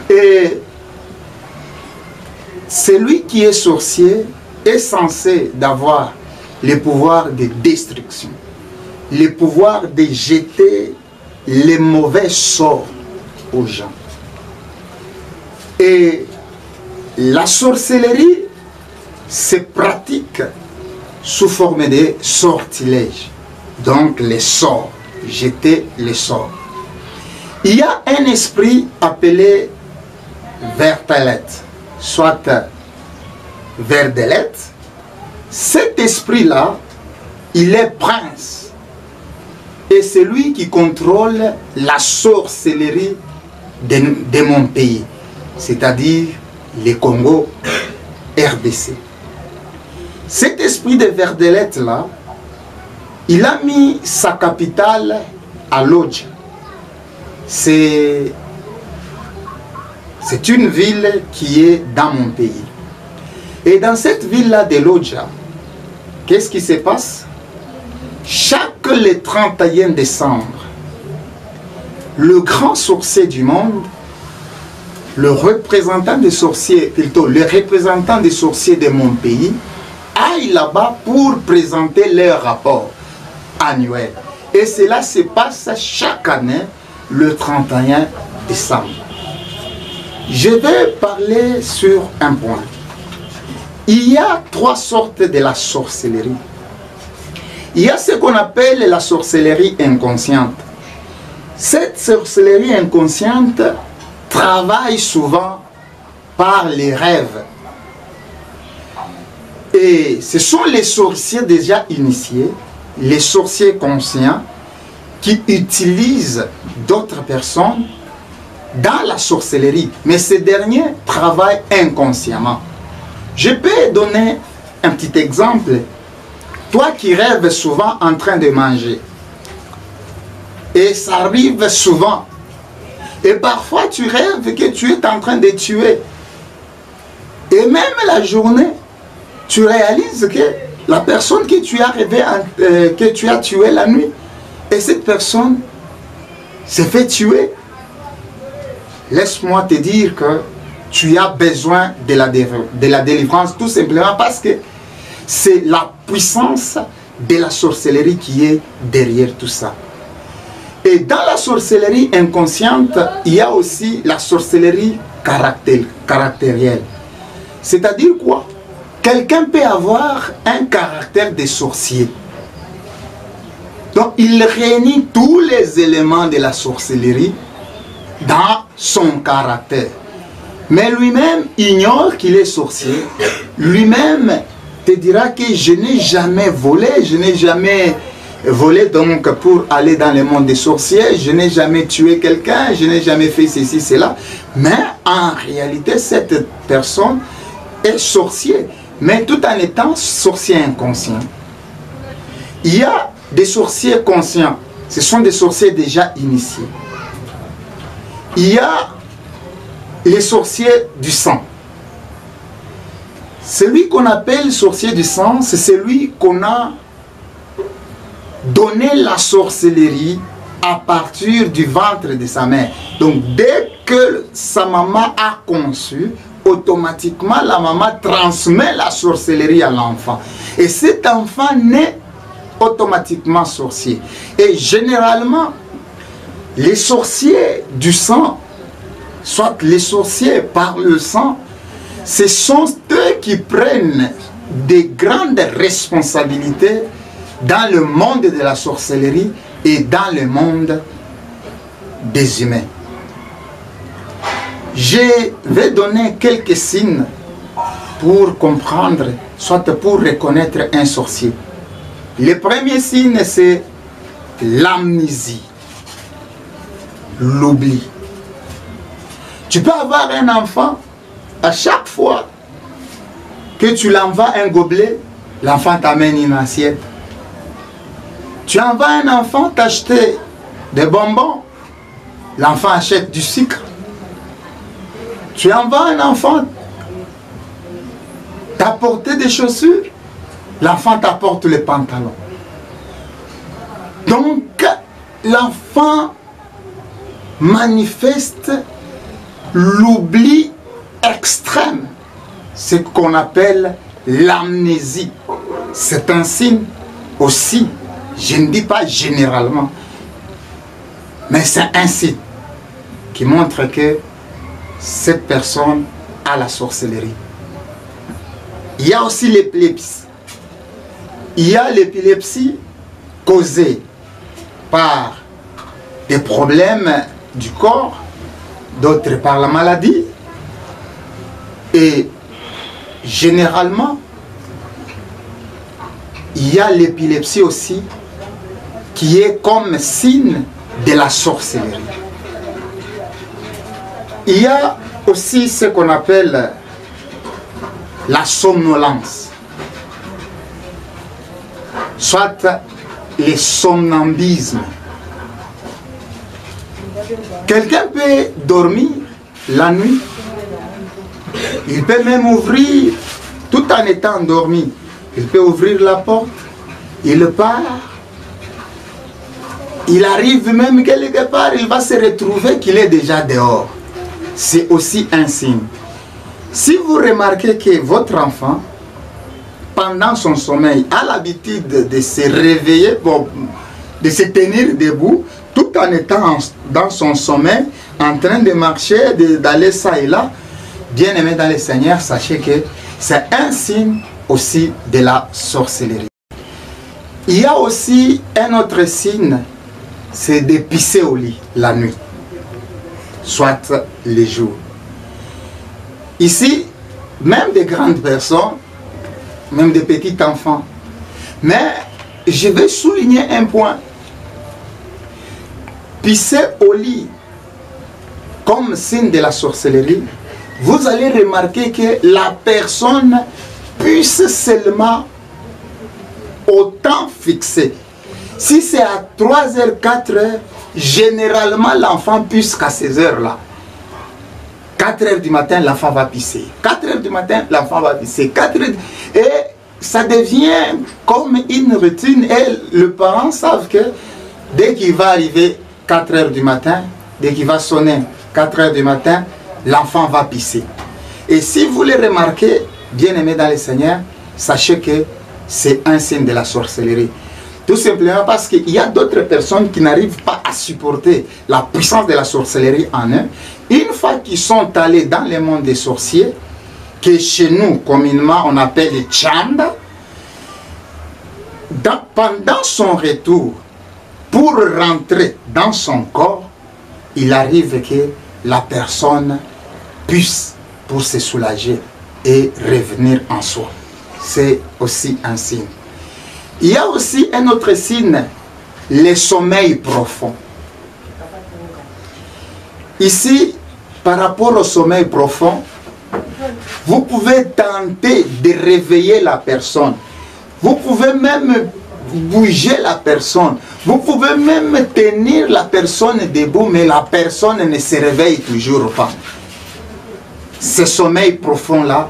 Et celui qui est sorcier est censé d'avoir le pouvoir de destruction, le pouvoir de jeter les mauvais sorts aux gens. Et la sorcellerie se pratique sous forme de sortilèges, donc les sorts, jeter les sorts. Il y a un esprit appelé Vertelet, soit Verdelet. Cet esprit-là, il est prince. Et c'est lui qui contrôle la sorcellerie de mon pays, c'est-à-dire le Congo RDC. Cet esprit de Verdelet-là, il a mis sa capitale à Lodja. C'est une ville qui est dans mon pays. Et dans cette ville-là de Lodja, qu'est-ce qui se passe? Chaque le 31 décembre, le grand sorcier du monde, le représentant des sorciers, plutôt le représentant des sorciers de mon pays, aille là-bas pour présenter leur rapport annuel. Et cela se passe chaque année, le 31 décembre. Je vais parler sur un point. Il y a trois sortes de la sorcellerie. Il y a ce qu'on appelle la sorcellerie inconsciente. Cette sorcellerie inconsciente travaille souvent par les rêves. Et ce sont les sorciers déjà initiés, les sorciers conscients, qui utilisent d'autres personnes dans la sorcellerie. Mais ces derniers travaillent inconsciemment. Je peux donner un petit exemple. Toi qui rêves souvent en train de manger, et ça arrive souvent, et parfois tu rêves que tu es en train de tuer, et même la journée, tu réalises que la personne que tu as rêvé, que tu as tuée la nuit, et cette personne s'est fait tuer. Laisse-moi te dire que tu as besoin de la délivrance, tout simplement parce que c'est la puissance de la sorcellerie qui est derrière tout ça. Et dans la sorcellerie inconsciente, il y a aussi la sorcellerie caractérielle. C'est-à-dire quoi? Quelqu'un peut avoir un caractère de sorcier. Donc il réunit tous les éléments de la sorcellerie dans son caractère. Mais lui-même ignore qu'il est sorcier. Lui-même te dira que je n'ai jamais volé, je n'ai jamais volé donc pour aller dans le monde des sorciers, je n'ai jamais tué quelqu'un, je n'ai jamais fait ceci, cela. Mais en réalité, cette personne est sorcier, mais tout en étant sorcier inconscient. Il y a des sorciers conscients, ce sont des sorciers déjà initiés. Il y a les sorciers du sang. Celui qu'on appelle sorcier du sang, c'est celui qu'on a donné la sorcellerie à partir du ventre de sa mère. Donc dès que sa maman a conçu, automatiquement la maman transmet la sorcellerie à l'enfant. Et cet enfant naît automatiquement sorcier. Et généralement, les sorciers du sang, soit les sorciers par le sang, ce sont eux qui prennent des grandes responsabilités dans le monde de la sorcellerie et dans le monde des humains. Je vais donner quelques signes pour comprendre, soit pour reconnaître un sorcier. Le premier signe, c'est l'amnésie, l'oubli. Tu peux avoir un enfant, à chaque fois que tu l'envoies un gobelet, l'enfant t'amène une assiette. Tu envoies un enfant t'acheter des bonbons, l'enfant achète du sucre. Tu envoies un enfant t'apporter des chaussures, l'enfant t'apporte les pantalons. Donc, l'enfant manifeste l'oubli extrême, ce qu'on appelle l'amnésie. C'est un signe aussi, je ne dis pas généralement, mais c'est un signe qui montre que cette personne a la sorcellerie. Il y a aussi l'épilepsie. Il y a l'épilepsie causée par des problèmes du corps, d'autres par la maladie. Et généralement, il y a l'épilepsie aussi qui est comme signe de la sorcellerie. Il y a aussi ce qu'on appelle la somnolence, soit le somnambisme. Quelqu'un peut dormir la nuit, il peut même ouvrir, tout en étant endormi, il peut ouvrir la porte, il part, il arrive même quelque part, il va se retrouver qu'il est déjà dehors. C'est aussi un signe. Si vous remarquez que votre enfant, pendant son sommeil, a l'habitude de se réveiller, de se tenir debout, tout en étant dans son sommeil, en train de marcher, d'aller ça et là, bien aimé dans le Seigneur, sachez que c'est un signe aussi de la sorcellerie. Il y a aussi un autre signe, c'est de pisser au lit la nuit, soit les jours. Ici, même des grandes personnes, même des petits enfants. Mais je vais souligner un point. Pisser au lit comme signe de la sorcellerie, vous allez remarquer que la personne puisse seulement au temps fixé. Si c'est à 3h, 4h, généralement l'enfant puisse qu'à ces heures-là. 4h du matin, l'enfant va pisser. 4h du matin, l'enfant va pisser. 4h... Et ça devient comme une routine et les parents savent que dès qu'il va arriver 4 heures du matin, dès qu'il va sonner 4 heures du matin, l'enfant va pisser. Et si vous le remarquez, bien-aimés dans le Seigneur, sachez que c'est un signe de la sorcellerie. Tout simplement parce qu'il y a d'autres personnes qui n'arrivent pas à supporter la puissance de la sorcellerie en eux. Une fois qu'ils sont allés dans le monde des sorciers, que chez nous, communément, on appelle les chanda, pendant son retour, pour rentrer dans son corps, il arrive que la personne puisse, pour se soulager et revenir en soi. C'est aussi un signe. Il y a aussi un autre signe, le sommeil profond. Ici, par rapport au sommeil profond, vous pouvez tenter de réveiller la personne. Vous pouvez même bouger la personne. Vous pouvez même tenir la personne debout, mais la personne ne se réveille toujours pas. Ce sommeil profond-là,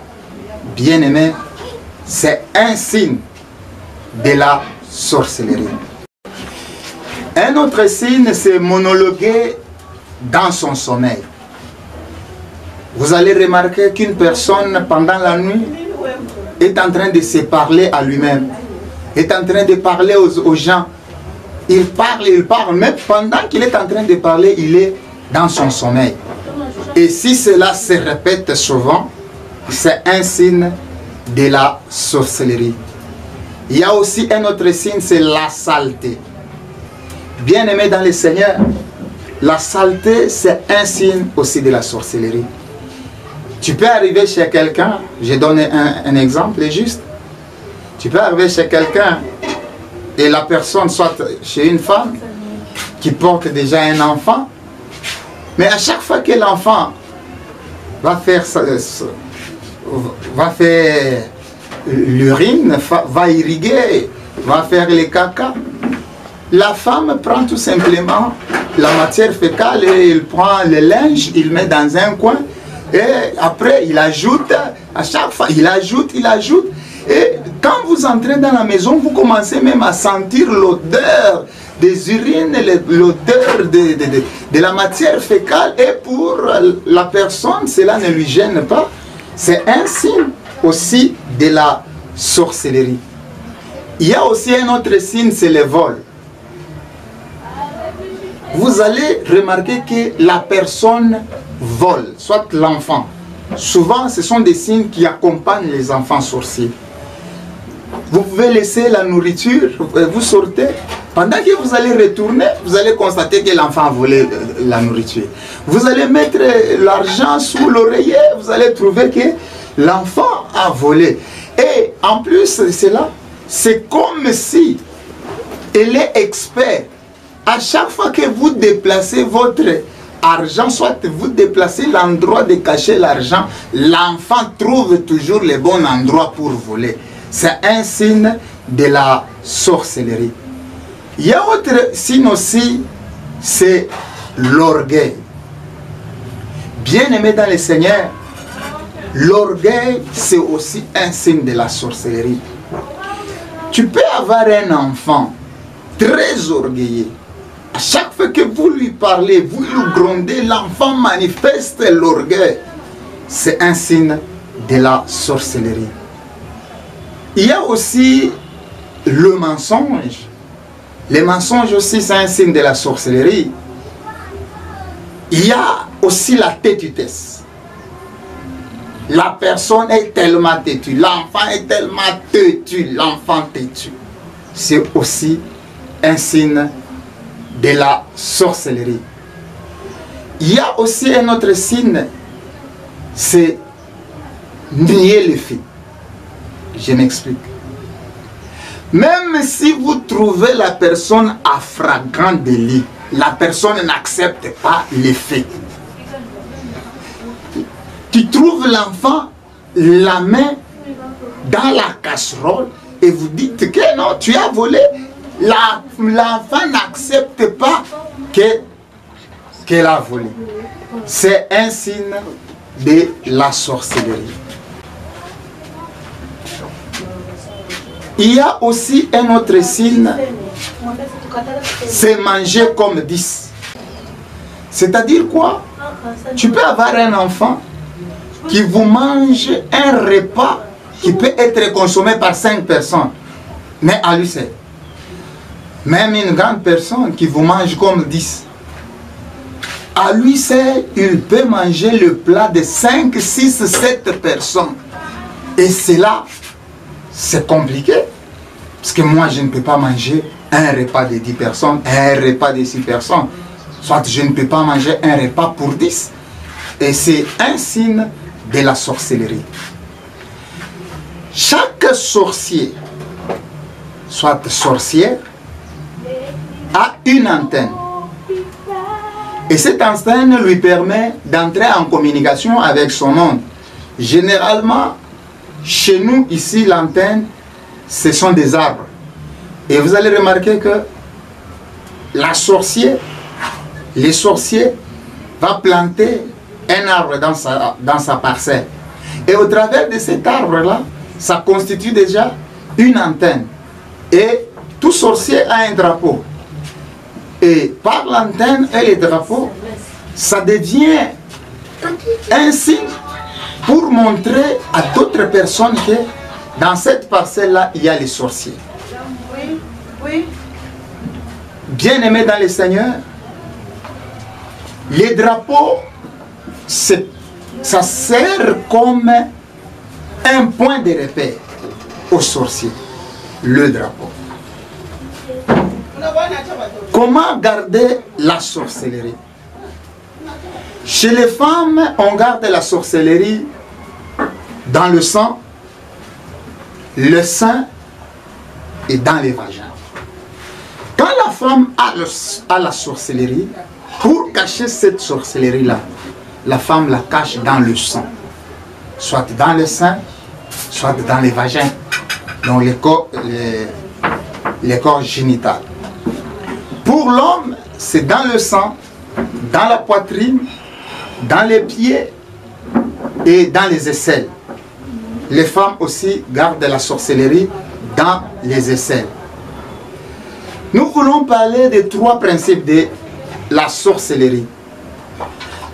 bien aimé, c'est un signe de la sorcellerie. Un autre signe, c'est monologuer dans son sommeil. Vous allez remarquer qu'une personne, pendant la nuit, est en train de se parler à lui-même, est en train de parler aux gens. Il parle, mais pendant qu'il est en train de parler, il est dans son sommeil. Et si cela se répète souvent, c'est un signe de la sorcellerie. Il y a aussi un autre signe, c'est la saleté. Bien-aimé dans le Seigneur, la saleté, c'est un signe aussi de la sorcellerie. Tu peux arriver chez quelqu'un, je donne un exemple juste. Tu peux arriver chez quelqu'un et la personne, soit chez une femme qui porte déjà un enfant, mais à chaque fois que l'enfant va faire l'urine, va irriguer, va faire les caca, la femme prend tout simplement la matière fécale et il prend le linge, il met dans un coin et après il ajoute, à chaque fois il ajoute. Et quand vous entrez dans la maison, vous commencez même à sentir l'odeur des urines, l'odeur de la matière fécale. Et pour la personne, cela ne lui gêne pas. C'est un signe aussi de la sorcellerie. Il y a aussi un autre signe, c'est le vol. Vous allez remarquer que la personne vole, soit l'enfant. Souvent, ce sont des signes qui accompagnent les enfants sorciers. Vous pouvez laisser la nourriture, vous sortez. Pendant que vous allez retourner, vous allez constater que l'enfant a volé la nourriture. Vous allez mettre l'argent sous l'oreiller, vous allez trouver que l'enfant a volé. Et en plus de cela, c'est comme si il est expert. À chaque fois que vous déplacez votre argent, soit vous déplacez l'endroit de cacher l'argent, l'enfant trouve toujours le bon endroit pour voler. C'est un signe de la sorcellerie. Il y a autre signe aussi, c'est l'orgueil. Bien-aimé dans le Seigneur, l'orgueil, c'est aussi un signe de la sorcellerie. Tu peux avoir un enfant très orgueilleux. À chaque fois que vous lui parlez, vous lui grondez, l'enfant manifeste l'orgueil. C'est un signe de la sorcellerie. Il y a aussi le mensonge. Le mensonge aussi, c'est un signe de la sorcellerie. Il y a aussi la têtutesse. La personne est tellement têtue, l'enfant est tellement têtu, l'enfant têtu. C'est aussi un signe de la sorcellerie. Il y a aussi un autre signe, c'est nier les faits. Je m'explique. Même si vous trouvez la personne à flagrant délit, la personne n'accepte pas les faits. Tu trouves l'enfant, la main dans la casserole et vous dites que non, tu as volé. L'enfant n'accepte pas qu'elle a volé. C'est un signe de la sorcellerie. Il y a aussi un autre signe, c'est manger comme 10. C'est-à-dire quoi? Tu peux avoir un enfant qui vous mange un repas qui peut être consommé par 5 personnes, mais à lui seul. Même une grande personne qui vous mange comme 10. À lui seul, il peut manger le plat de 5, 6, 7 personnes. Et c'est là, c'est compliqué. Parce que moi, je ne peux pas manger un repas de 10 personnes, un repas de 6 personnes. Soit je ne peux pas manger un repas pour 10. Et c'est un signe de la sorcellerie. Chaque sorcier, soit sorcière, a une antenne. Et cette antenne lui permet d'entrer en communication avec son monde. Généralement, chez nous, ici, l'antenne, ce sont des arbres. Et vous allez remarquer que les sorciers vont planter un arbre dans sa parcelle. Et au travers de cet arbre-là, ça constitue déjà une antenne. Et tout sorcier a un drapeau. Et par l'antenne et les drapeaux, ça devient un signe pour montrer à d'autres personnes que dans cette parcelle-là, il y a les sorciers. Bien-aimés dans le Seigneur, les drapeaux, ça sert comme un point de repère aux sorciers, le drapeau. Comment garder la sorcellerie? Chez les femmes, on garde la sorcellerie dans le sang, le sein et dans les vagins. Quand la femme a la sorcellerie, pour cacher cette sorcellerie-là, la femme la cache dans le sang, soit dans le sein, soit dans les vagins, dans les corps génitaux. Pour l'homme, c'est dans le sang, dans la poitrine, dans les pieds et dans les aisselles. Les femmes aussi gardent la sorcellerie dans les aisselles. Nous voulons parler des 3 principes de la sorcellerie.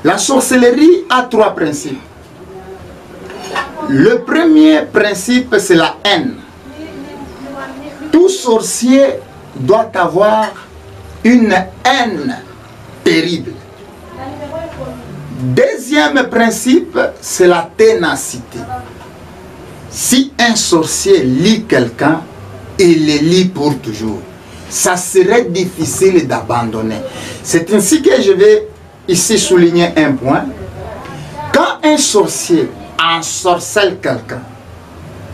La sorcellerie a 3 principes. Le premier principe, c'est la haine. Tout sorcier doit avoir une haine terrible. Deuxième principe, c'est la ténacité. Si un sorcier lie quelqu'un, il le lie pour toujours. Ça serait difficile d'abandonner. C'est ainsi que je vais ici souligner un point. Quand un sorcier ensorcelle quelqu'un,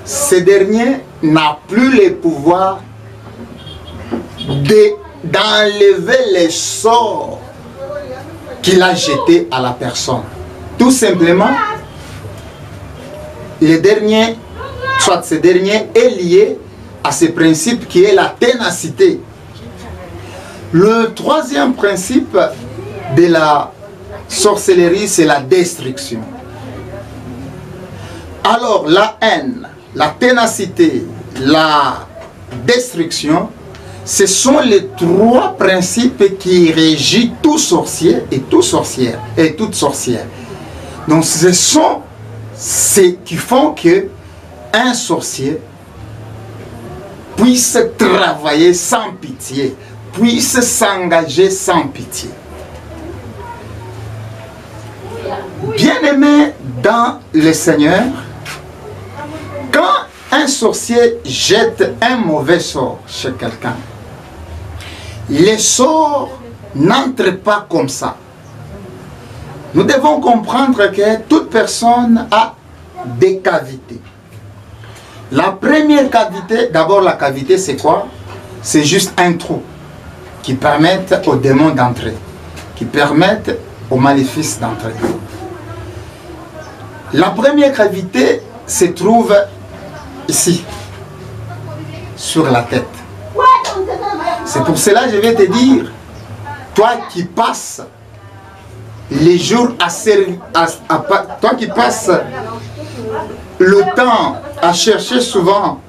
ce dernier n'a plus le pouvoir d'enlever les sorts qu'il a jetés à la personne. Tout simplement, le dernier, soit ce dernier est lié à ce principe qui est la ténacité. Le troisième principe de la sorcellerie, c'est la destruction. Alors, la haine, la ténacité, la destruction, ce sont les 3 principes qui régissent tout sorcier et toute sorcière. Donc, ce sont ceux qui font que un sorcier puisse travailler sans pitié, puisse s'engager sans pitié. Bien-aimés dans le Seigneur, quand un sorcier jette un mauvais sort chez quelqu'un, les sorts n'entrent pas comme ça. Nous devons comprendre que toute personne a des cavités. La première cavité, d'abord la cavité c'est quoi? C'est juste un trou qui permet aux démons d'entrer, qui permettent aux maléfices d'entrer. La première cavité se trouve ici, sur la tête. C'est pour cela que je vais te dire, toi qui passes les jours toi qui passes le temps à chercher souvent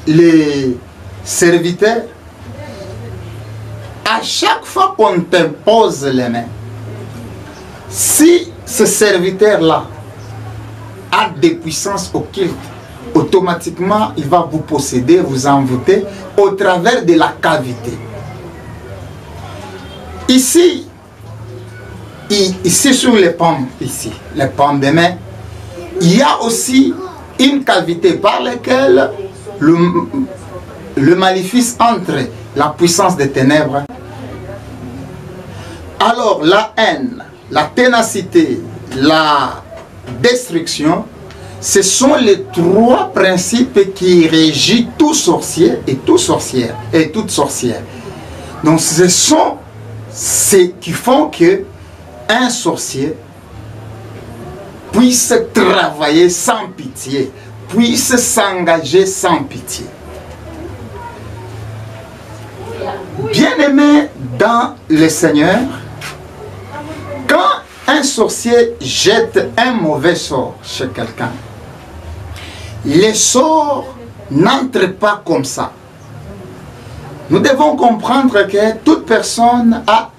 les serviteurs, à chaque fois qu'on t'impose les mains, si ce serviteur-là a des puissances occultes, automatiquement il va vous posséder, vous envoûter au travers de la cavité. Ici sur les pommes, ici, les pommes de main, il y a aussi une cavité par laquelle le maléfice entre, la puissance des ténèbres. Alors la haine, la ténacité, la destruction, ce sont les trois principes qui régissent tout sorcier et toute sorcière. Donc ce sont ceux qui font que un sorcier puisse travailler sans pitié, puisse s'engager sans pitié. Bien-aimé dans le Seigneur, quand un sorcier jette un mauvais sort chez quelqu'un, les sorts n'entrent pas comme ça. Nous devons comprendre que toute personne a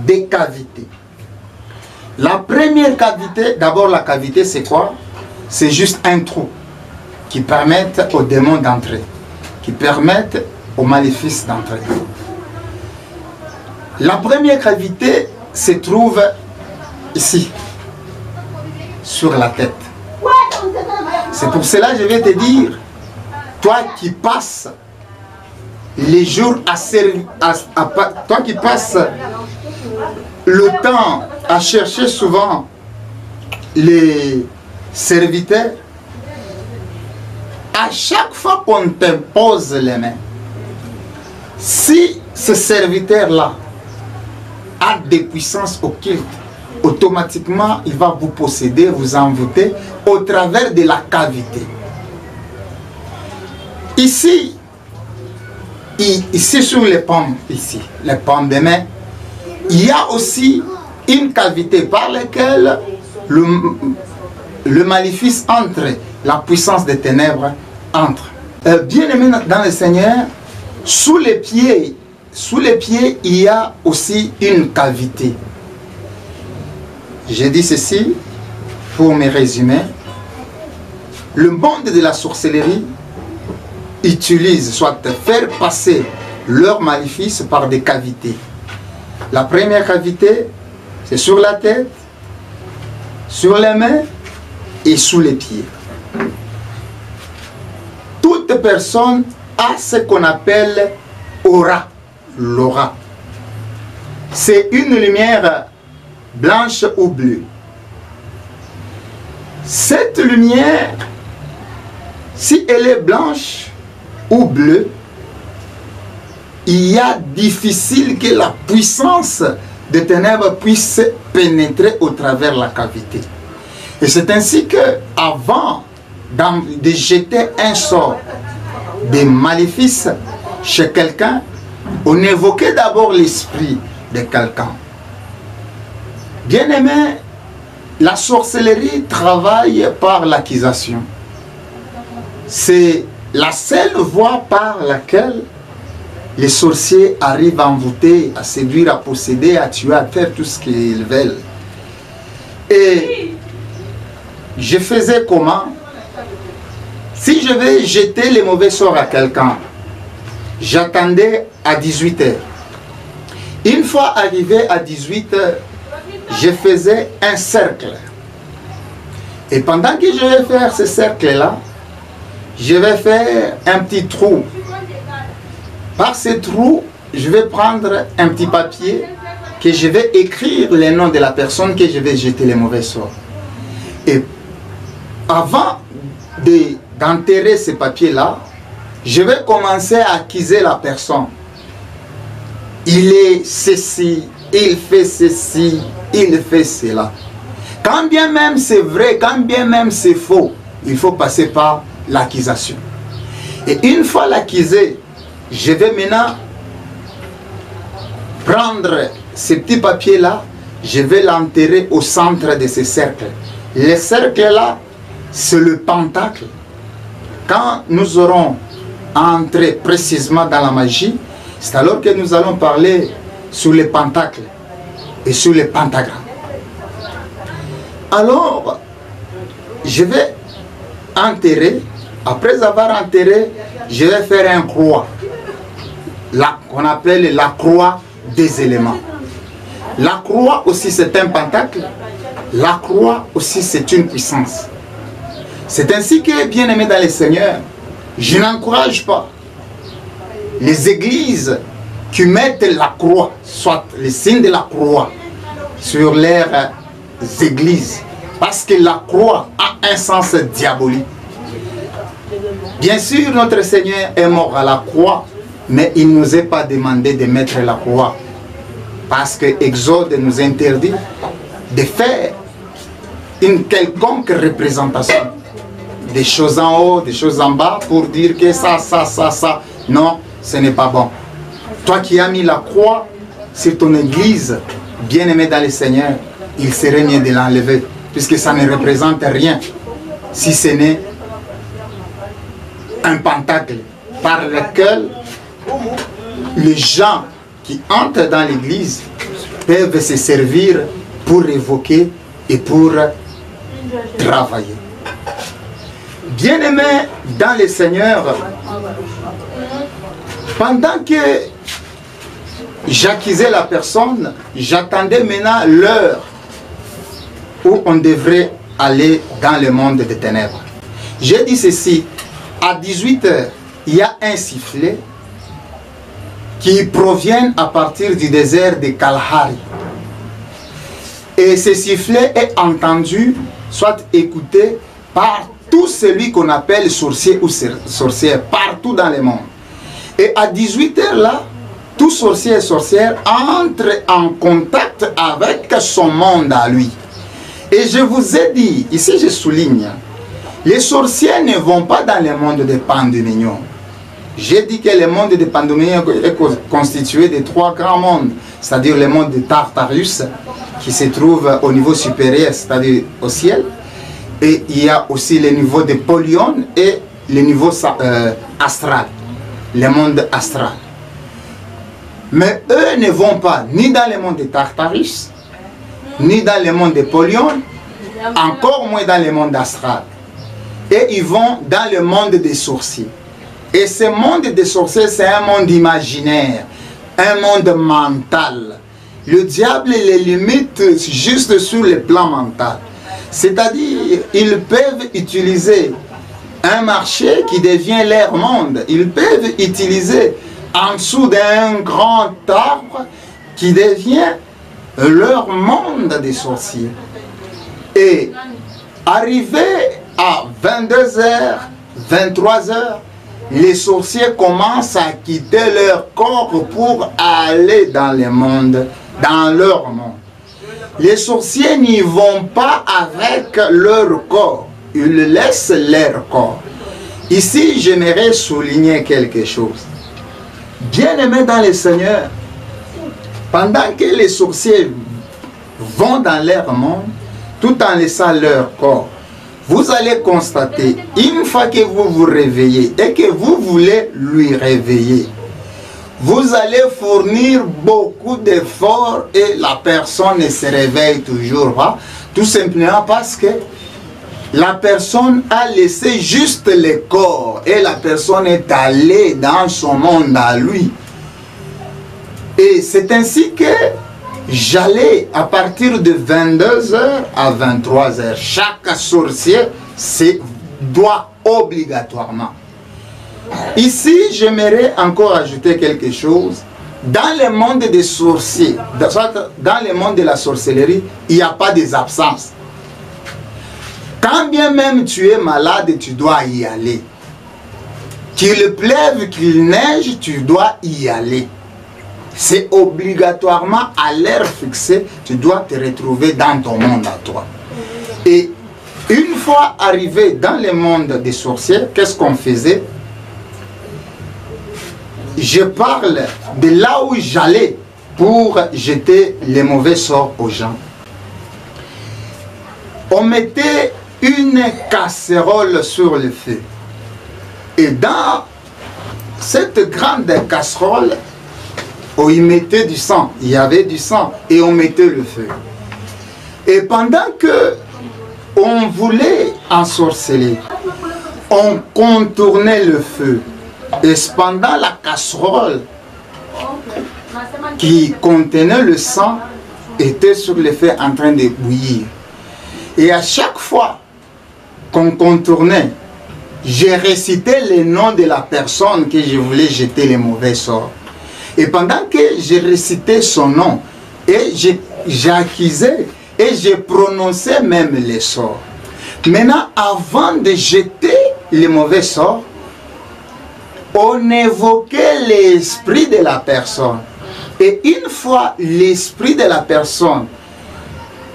des cavités. La première cavité, d'abord la cavité c'est quoi? C'est juste un trou qui permet aux démons d'entrer, qui permettent aux maléfices d'entrer. La première cavité se trouve ici, sur la tête. C'est pour cela que je vais te dire, toi qui passes les jours à servir, toi qui passes le temps à chercher souvent les serviteurs, à chaque fois qu'on t'impose les mains, si ce serviteur-là a des puissances occultes, automatiquement il va vous posséder, vous envoûter au travers de la cavité. Ici sur les pommes, ici, les pommes de main, il y a aussi une cavité par laquelle le maléfice entre, la puissance des ténèbres entre. Bien aimé dans le Seigneur, sous les pieds, il y a aussi une cavité. J'ai dit ceci pour me résumer. Le monde de la sorcellerie utilise, soit faire passer leur maléfice par des cavités. La première cavité, c'est sur la tête, sur les mains et sous les pieds. Toute personne a ce qu'on appelle aura, l'aura. C'est une lumière blanche ou bleue. Cette lumière, si elle est blanche ou bleue, il y a difficile que la puissance des ténèbres puisse pénétrer au travers la cavité. Et c'est ainsi que, avant de jeter un sort de maléfice chez quelqu'un, on évoquait d'abord l'esprit de quelqu'un. Bien aimé, la sorcellerie travaille par l'accusation. C'est la seule voie par laquelle les sorciers arrivent à envoûter, à séduire, à posséder, à tuer, à faire tout ce qu'ils veulent. Et je faisais comment? Si je vais jeter les mauvais sorts à quelqu'un, j'attendais à 18 h. Une fois arrivé à 18 h, je faisais un cercle. Et pendant que je vais faire ce cercle-là, je vais faire un petit trou. Par ce trou, je vais prendre un petit papier que je vais écrire le nom de la personne que je vais jeter les mauvais sorts. Et avant d'enterrer ce papier-là, je vais commencer à accuser la personne. Il est ceci, il fait ceci, il fait cela. Quand bien même c'est vrai, quand bien même c'est faux, il faut passer par l'accusation. Et une fois l'accusé, je vais maintenant prendre ce petit papier-là, je vais l'enterrer au centre de ce cercle. Le cercle-là, c'est le pentacle. Quand nous aurons entrer précisément dans la magie, c'est alors que nous allons parler sur les pentacles et sur les pentagrammes. Alors, je vais enterrer, après avoir enterré, je vais faire un croix, qu'on appelle la croix des éléments. La croix aussi c'est un pentacle, la croix aussi c'est une puissance. C'est ainsi que, bien aimé dans le Seigneur, je n'encourage pas les églises qui mettent la croix, soit le signe de la croix, sur leurs églises, parce que la croix a un sens diabolique. Bien sûr, notre Seigneur est mort à la croix, mais il ne nous est pas demandé de mettre la croix, parce que Exode nous interdit de faire une quelconque représentation, des choses en haut, des choses en bas, pour dire que ça, non, ce n'est pas bon. Toi qui as mis la croix sur ton église, bien-aimé dans le Seigneur, il serait mieux de l'enlever, puisque ça ne représente rien, si ce n'est un pentacle par lequel les gens qui entrent dans l'église peuvent se servir pour évoquer et pour travailler. Bien-aimé dans le Seigneur, pendant que j'acquisais la personne, j'attendais maintenant l'heure où on devrait aller dans le monde des ténèbres. J'ai dit ceci, à 18 h, il y a un sifflet qui provient à partir du désert de Kalahari. Et ce sifflet est entendu, soit écouté par tout celui qu'on appelle sorcier ou sorcière, partout dans le monde. Et à 18 h là, tout sorcier et sorcière entre en contact avec son monde à lui. Et je vous ai dit, ici je souligne, les sorciers ne vont pas dans le monde des Pandominions. J'ai dit que le monde des Pandominions est constitué de 3 grands mondes, c'est-à-dire le monde de Tartarus, qui se trouve au niveau supérieur, c'est-à-dire au ciel. Et il y a aussi le niveau de Polion et le niveau astral, le monde astral. Mais eux ne vont pas ni dans le monde de Tartarus, ni dans le monde de Polion, encore moins dans le monde astral. Et ils vont dans le monde des sorciers. Et ce monde des sorciers, c'est un monde imaginaire, un monde mental. Le diable les limite juste sur le plan mental. C'est-à-dire, ils peuvent utiliser un marché qui devient leur monde. Ils peuvent utiliser en dessous d'un grand arbre qui devient leur monde des sorciers. Et arrivé à 22 h, 23 h, les sorciers commencent à quitter leur corps pour aller dans le monde, dans leur monde. Les sorciers n'y vont pas avec leur corps, ils laissent leur corps. Ici, j'aimerais souligner quelque chose. Bien-aimés dans le Seigneur, pendant que les sorciers vont dans leur monde, tout en laissant leur corps, vous allez constater, une fois que vous vous réveillez et que vous voulez lui réveiller, vous allez fournir beaucoup d'efforts et la personne ne se réveille toujours pas, tout simplement parce que la personne a laissé juste le corps et la personne est allée dans son monde à lui. Et c'est ainsi que j'allais à partir de 22 h à 23 h. Chaque sorcier doit obligatoirement. Ici, j'aimerais encore ajouter quelque chose. Dans le monde des sorciers, dans le monde de la sorcellerie, il n'y a pas des absences. Quand bien même tu es malade, tu dois y aller. Qu'il pleuve, qu'il neige, tu dois y aller. C'est obligatoirement à l'heure fixée, tu dois te retrouver dans ton monde à toi. Et une fois arrivé dans le monde des sorciers, qu'est-ce qu'on faisait? Je parle de là où j'allais pour jeter les mauvais sorts aux gens. On mettait une casserole sur le feu. Et dans cette grande casserole, on y mettait du sang. Il y avait du sang et on mettait le feu. Et pendant que on voulait ensorceler, on contournait le feu. Et cependant, la casserole qui contenait le sang était sur le feu en train de bouillir. Et à chaque fois qu'on contournait, j'ai récité le nom de la personne que je voulais jeter les mauvais sorts. Et pendant que j'ai récité son nom, et j'accusais et j'ai prononcé même les sorts. Maintenant, avant de jeter les mauvais sorts, on évoquait l'esprit de la personne. Et une fois l'esprit de la personne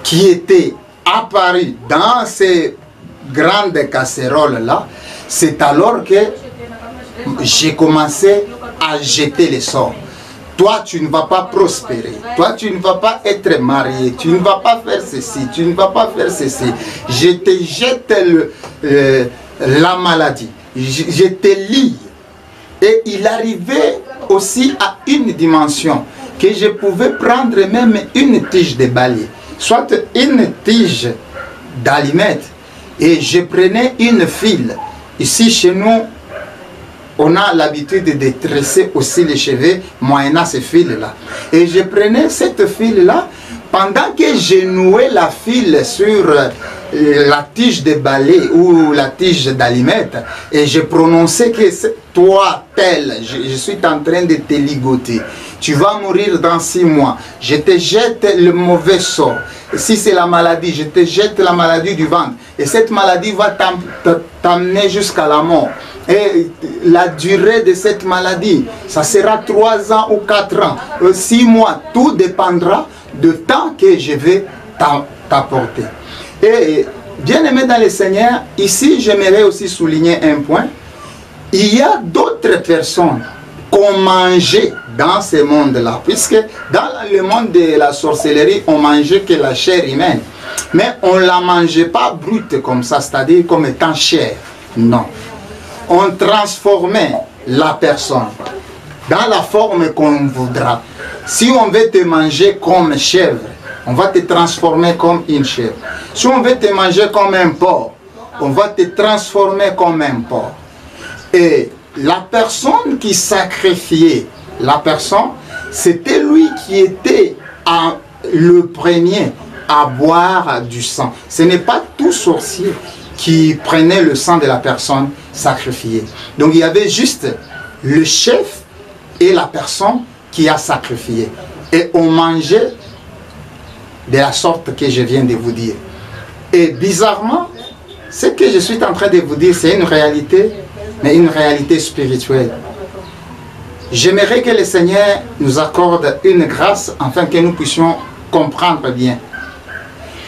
qui était apparu dans ces grandes casseroles-là, c'est alors que j'ai commencé à jeter les sorts. Toi, tu ne vas pas prospérer. Toi, tu ne vas pas être marié. Tu ne vas pas faire ceci. Tu ne vas pas faire ceci. Je te jette la maladie. Je te lie. Et il arrivait aussi à une dimension que je pouvais prendre même une tige de balai, soit une tige d'allumette, et je prenais une file. Ici, chez nous, on a l'habitude de tresser aussi les cheveux moyennant ces fils-là. Et je prenais cette file-là, pendant que je nouais la file sur la tige de balai ou la tige d'allumette, et je prononçais que toi, tel, je suis en train de te ligoter. Tu vas mourir dans 6 mois. Je te jette le mauvais sort. Si c'est la maladie, je te jette la maladie du ventre. Et cette maladie va t'amener jusqu'à la mort. Et la durée de cette maladie, ça sera 3 ans ou 4 ans, 6 mois. Tout dépendra du temps que je vais t'apporter. Et bien aimé dans le Seigneur, ici j'aimerais aussi souligner un point. Il y a d'autres personnes qu'on mangeait dans ce monde-là, puisque dans le monde de la sorcellerie, on mangeait que la chair humaine. Mais on ne la mangeait pas brute comme ça, c'est-à-dire comme étant chair. Non. On transformait la personne dans la forme qu'on voudra. Si on veut te manger comme chèvre, on va te transformer comme une chèvre. Si on veut te manger comme un porc, on va te transformer comme un porc. Et la personne qui sacrifiait la personne, c'était lui qui était le premier à boire du sang. Ce n'est pas tout sorcier qui prenait le sang de la personne sacrifiée. Donc il y avait juste le chef et la personne qui a sacrifié. Et on mangeait de la sorte que je viens de vous dire. Et bizarrement, ce que je suis en train de vous dire, c'est une réalité, mais une réalité spirituelle. J'aimerais que le Seigneur nous accorde une grâce afin que nous puissions comprendre bien.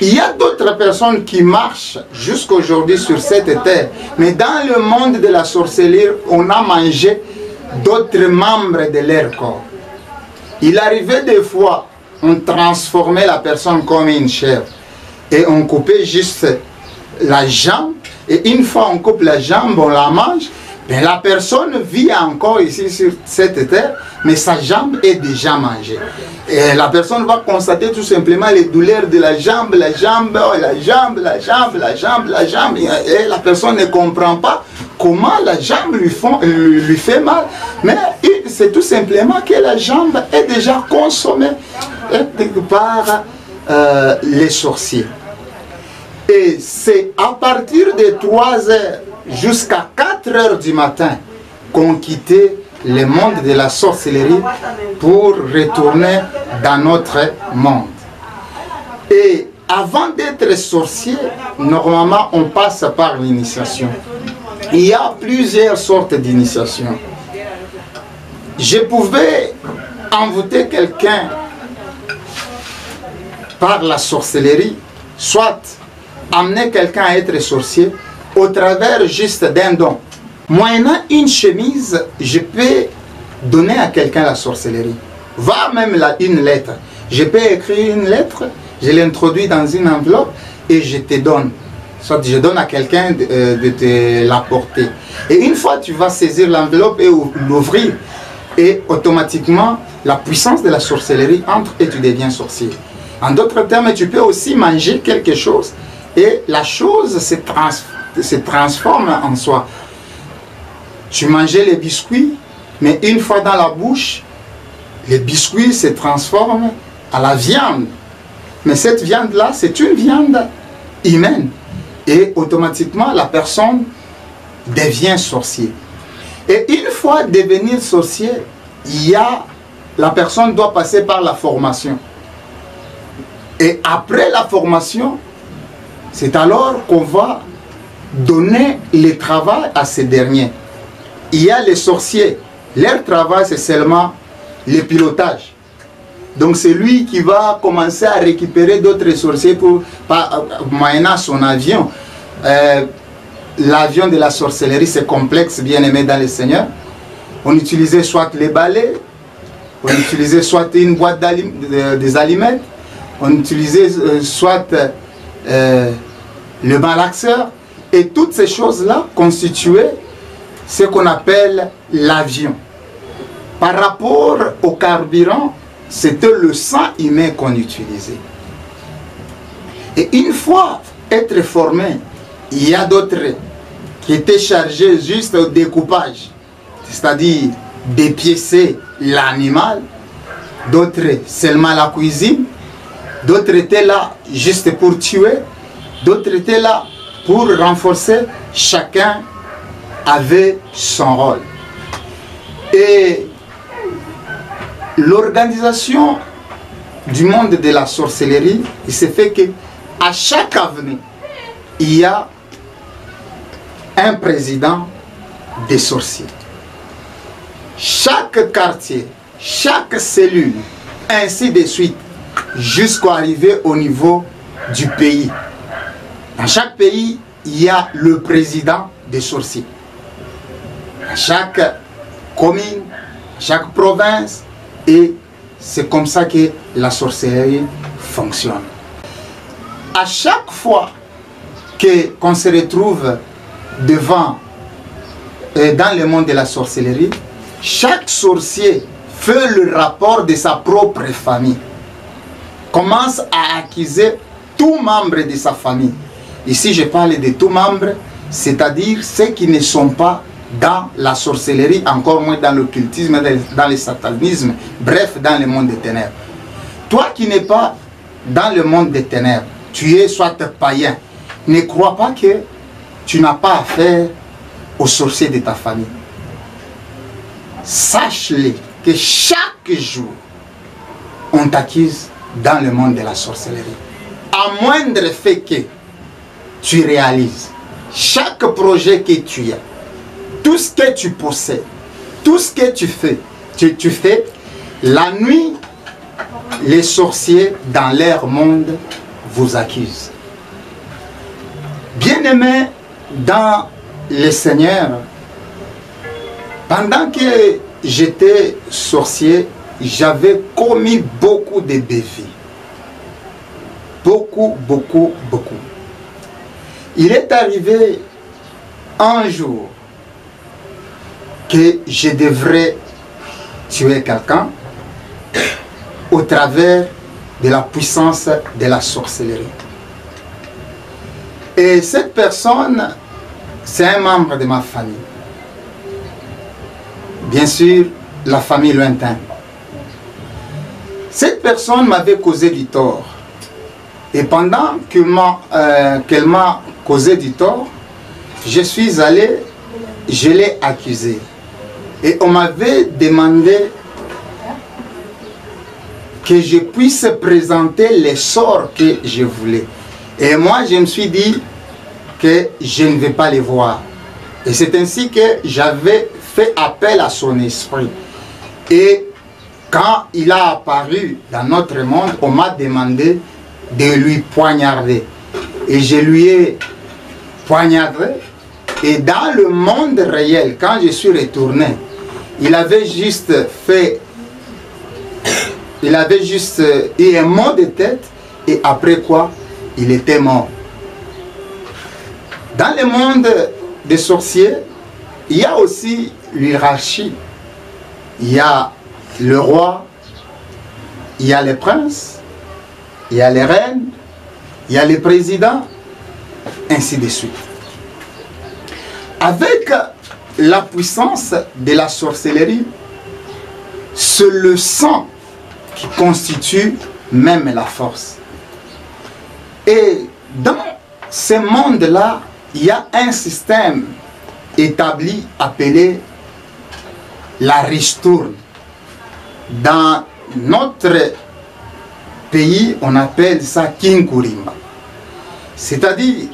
Il y a d'autres personnes qui marchent jusqu'aujourd'hui sur cette terre, mais dans le monde de la sorcellerie, on a mangé d'autres membres de leur corps. Il arrivait des fois, on transformait la personne comme une chèvre et on coupait juste la jambe, et une fois on coupe la jambe, on la mange. Mais la personne vit encore ici sur cette terre, mais sa jambe est déjà mangée. Et la personne va constater tout simplement les douleurs de la jambe, la jambe. Et la personne ne comprend pas comment la jambe lui fait mal. Mais c'est tout simplement que la jambe est déjà consommée par les sorciers. Et c'est à partir de 3 heures jusqu'à 4 heures du matin qu'on quittait le monde de la sorcellerie pour retourner dans notre monde. Et avant d'être sorcier, normalement on passe par l'initiation. Il y a plusieurs sortes d'initiation. Je pouvais envoûter quelqu'un par la sorcellerie, soit amener quelqu'un à être sorcier au travers juste d'un don. Moyennant une chemise, je peux donner à quelqu'un la sorcellerie. Voire même une lettre. Je peux écrire une lettre, je l'introduis dans une enveloppe et je te donne. soit je donne à quelqu'un de te l'apporter. Et une fois tu vas saisir l'enveloppe et l'ouvrir, et automatiquement la puissance de la sorcellerie entre et tu deviens sorcier. En d'autres termes, tu peux aussi manger quelque chose et la chose se transforme en soi. Tu mangeais les biscuits, mais une fois dans la bouche, les biscuits se transforment à la viande. Mais cette viande-là, c'est une viande humaine. Et automatiquement, la personne devient sorcier. Et une fois devenir sorcier, la personne doit passer par la formation. Et après la formation, c'est alors qu'on va donner le travail à ces derniers. Il y a les sorciers. Leur travail, c'est seulement le pilotage. Donc c'est lui qui va commencer à récupérer d'autres sorciers pour moyennant son avion. L'avion de la sorcellerie, c'est complexe, bien aimé dans le Seigneur. On utilisait soit les balais, on utilisait soit une boîte des allumettes, on utilisait soit le malaxeur, et toutes ces choses-là constituaient ce qu'on appelle l'avion. Par rapport au carburant, c'était le sang humain qu'on utilisait. Et une fois être formé, il y a d'autres qui étaient chargés juste au découpage, c'est-à-dire dépiécer l'animal, d'autres seulement la cuisine, d'autres étaient là juste pour tuer, d'autres étaient là pour renforcer. Chacun avait son rôle. Et l'organisation du monde de la sorcellerie, il se fait que à chaque avenue, il y a un président des sorciers. Chaque quartier, chaque cellule, ainsi de suite, jusqu'à arriver au niveau du pays. Dans chaque pays, il y a le président des sorciers. Dans chaque commune, chaque province, et c'est comme ça que la sorcellerie fonctionne. À chaque fois qu'on se retrouve devant, dans le monde de la sorcellerie, chaque sorcier fait le rapport de sa propre famille. Commence à accuser tout membre de sa famille. Ici, je parle de tout membre, c'est-à-dire ceux qui ne sont pas dans la sorcellerie, encore moins dans l'occultisme, dans le satanisme, bref, dans le monde des ténèbres. Toi qui n'es pas dans le monde des ténèbres, tu es soit païen, ne crois pas que tu n'as pas affaire aux sorciers de ta famille. Sache-le que chaque jour, on t'accuse dans le monde de la sorcellerie. À moindre fait que tu réalises chaque projet que tu as, tout ce que tu possèdes, tout ce que tu fais, la nuit, les sorciers dans leur monde vous accusent. Bien-aimés dans le Seigneur, pendant que j'étais sorcier, j'avais commis beaucoup de défis. Beaucoup. Il est arrivé un jour que je devrais tuer quelqu'un au travers de la puissance de la sorcellerie. Et cette personne, c'est un membre de ma famille. Bien sûr, la famille lointaine. Cette personne m'avait causé du tort. Et pendant qu'elle m'a causé du tort, je suis allé, je l'ai accusé. Et on m'avait demandé que je puisse présenter les sorts que je voulais. Et moi, je me suis dit que je ne vais pas les voir. Et c'est ainsi que j'avais fait appel à son esprit. Et quand il a apparu dans notre monde, on m'a demandé de lui poignarder. Et je lui ai poignardé. Et dans le monde réel, quand je suis retourné, il avait juste eu un mot de tête, et après quoi, il était mort. Dans le monde des sorciers, il y a aussi l'hierarchie. Il y a le roi, il y a les princes, il y a les reines, il y a les présidents, ainsi de suite. Avec la puissance de la sorcellerie, c'est le sang qui constitue même la force. Et dans ce monde-là, il y a un système établi appelé la ristourne. Dans notre pays, on appelle ça Kinkurimba. C'est-à-dire,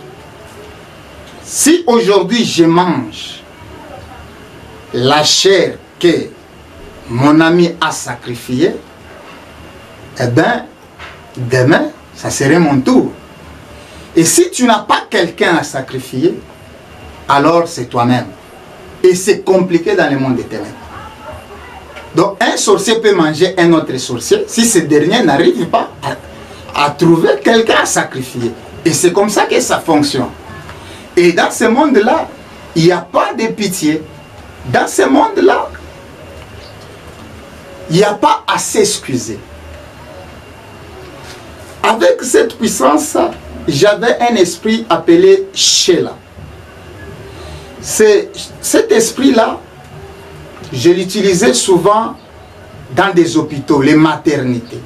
si aujourd'hui je mange la chair que mon ami a sacrifiée, eh bien, demain, ça serait mon tour. Et si tu n'as pas quelqu'un à sacrifier, alors c'est toi-même. Et c'est compliqué dans le monde des ténèbres. Donc un sorcier peut manger un autre sorcier si ce dernier n'arrive pas à trouver quelqu'un à sacrifier. Et c'est comme ça que ça fonctionne. Et dans ce monde-là, il n'y a pas de pitié. Dans ce monde-là, il n'y a pas à s'excuser. Avec cette puissance, j'avais un esprit appelé Sheila. Cet esprit-là, je l'utilisais souvent dans des hôpitaux, les maternités.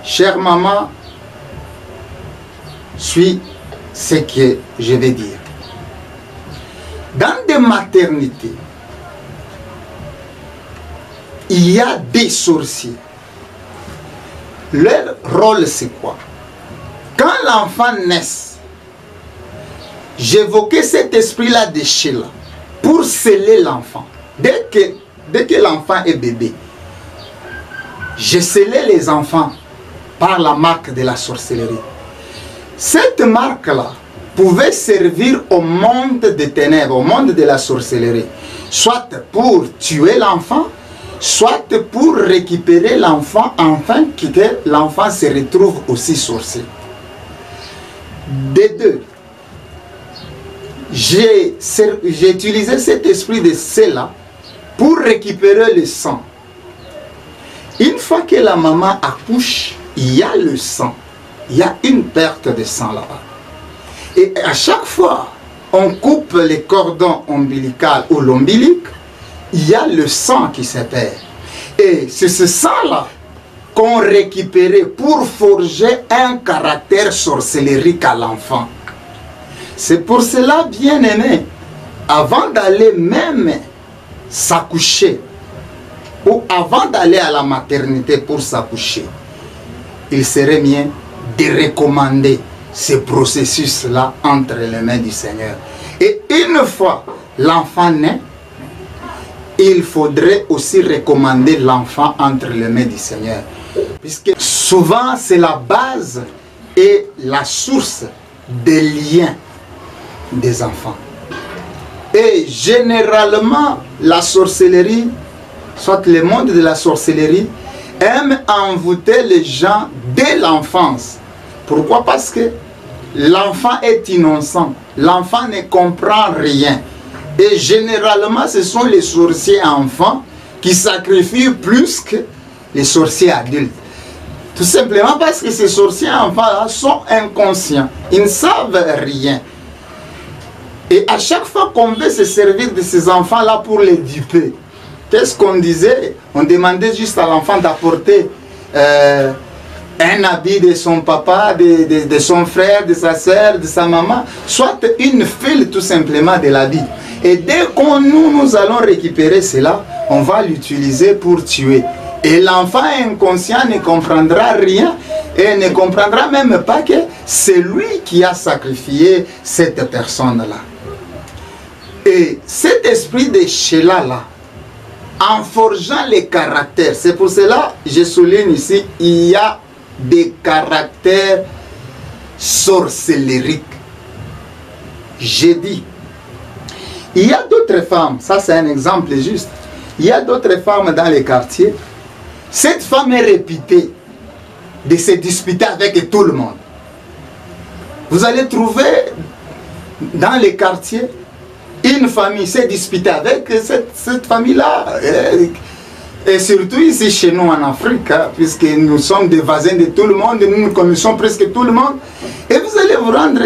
Chère maman, suis ce que je vais dire. Dans des maternités, il y a des sorciers. Leur rôle, c'est quoi? Quand l'enfant naît, j'évoquais cet esprit-là de Sheila pour sceller l'enfant. Dès que l'enfant est bébé, je scellais les enfants par la marque de la sorcellerie. Cette marque-là pouvait servir au monde des ténèbres, au monde de la sorcellerie, soit pour tuer l'enfant, soit pour récupérer l'enfant afin que l'enfant se retrouve aussi sorcier. Des deux, j'ai utilisé cet esprit de cela pour récupérer le sang. Une fois que la maman accouche, il y a le sang. Il y a une perte de sang là-bas. Et à chaque fois, on coupe les cordons ombilicaux ou l'ombilic, il y a le sang qui se perd. Et c'est ce sang-là qu'on récupérait pour forger un caractère sorcellerique à l'enfant. C'est pour cela, bien aimé, avant d'aller même s'accoucher, ou avant d'aller à la maternité pour s'accoucher, il serait bien de recommander ce processus-là entre les mains du Seigneur. Et une fois l'enfant naît, il faudrait aussi recommander l'enfant entre les mains du Seigneur. Puisque souvent c'est la base et la source des liens des enfants. Et généralement, la sorcellerie, soit le monde de la sorcellerie, aime envoûter les gens dès l'enfance. Pourquoi? Parce que l'enfant est innocent, l'enfant ne comprend rien. Et généralement, ce sont les sorciers enfants qui sacrifient plus que les sorciers adultes. Tout simplement parce que ces sorciers enfants-là sont inconscients, ils ne savent rien. Et à chaque fois qu'on veut se servir de ces enfants-là pour les duper, qu'est-ce qu'on disait? On demandait juste à l'enfant d'apporter un habit de son papa, de son frère, de sa soeur, de sa maman, soit une file tout simplement de l'habit. Et dès que nous allons récupérer cela, on va l'utiliser pour tuer. Et l'enfant inconscient ne comprendra rien et ne comprendra même pas que c'est lui qui a sacrifié cette personne-là. Et cet esprit de Sheila-là, en forgeant les caractères, c'est pour cela que je souligne ici, il y a des caractères sorcelleriques. J'ai dit, il y a d'autres femmes, ça c'est un exemple juste, il y a d'autres femmes dans les quartiers, cette femme est réputée de se disputer avec tout le monde. Vous allez trouver dans les quartiers, une famille s'est disputée avec cette famille-là. Et surtout ici chez nous en Afrique, hein, puisque nous sommes des voisins de tout le monde, nous connaissons presque tout le monde. Et vous allez vous rendre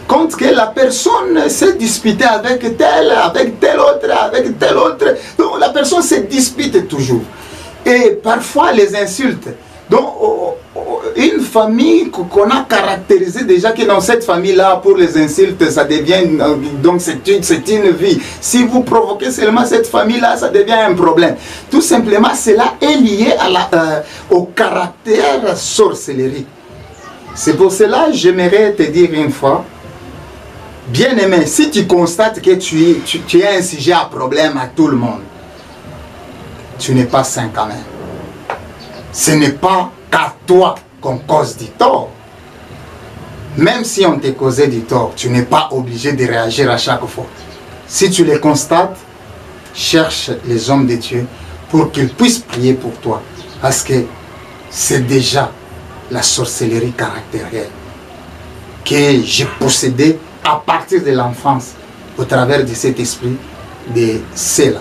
compte que la personne s'est disputée avec tel autre. Donc la personne se dispute toujours. Et parfois les insultes. Donc une famille qu'on a caractérisée déjà que dans cette famille-là, pour les insultes, ça devient, donc c'est une vie. Si vous provoquez seulement cette famille-là, ça devient un problème. Tout simplement, cela est lié au caractère sorcellerie. C'est pour cela que j'aimerais te dire une fois, bien-aimé, si tu constates que tu es un sujet à problème à tout le monde, tu n'es pas saint quand même. Ce n'est pas qu'à toi qu'on cause du tort. Même si on t'a causé du tort, tu n'es pas obligé de réagir à chaque fois. Si tu les constates, cherche les hommes de Dieu pour qu'ils puissent prier pour toi. Parce que c'est déjà la sorcellerie caractérielle que j'ai possédée à partir de l'enfance au travers de cet esprit de cela.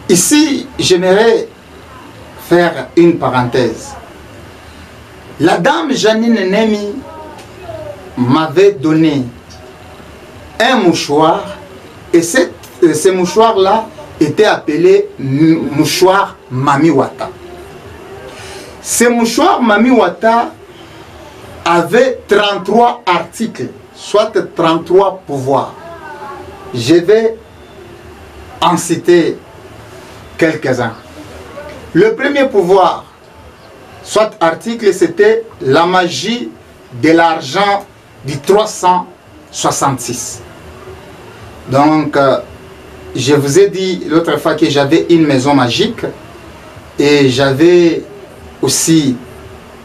Ici, j'aimerais faire une parenthèse. La dame Janine Nemi m'avait donné un mouchoir et ce mouchoir-là était appelé mouchoir Mamiwata. Ce mouchoir Mamiwata avait 33 articles, soit 33 pouvoirs. Je vais en citer quelques-uns. Le premier pouvoir, soit article, c'était la magie de l'argent du 366. Donc, je vous ai dit l'autre fois que j'avais une maison magique et j'avais aussi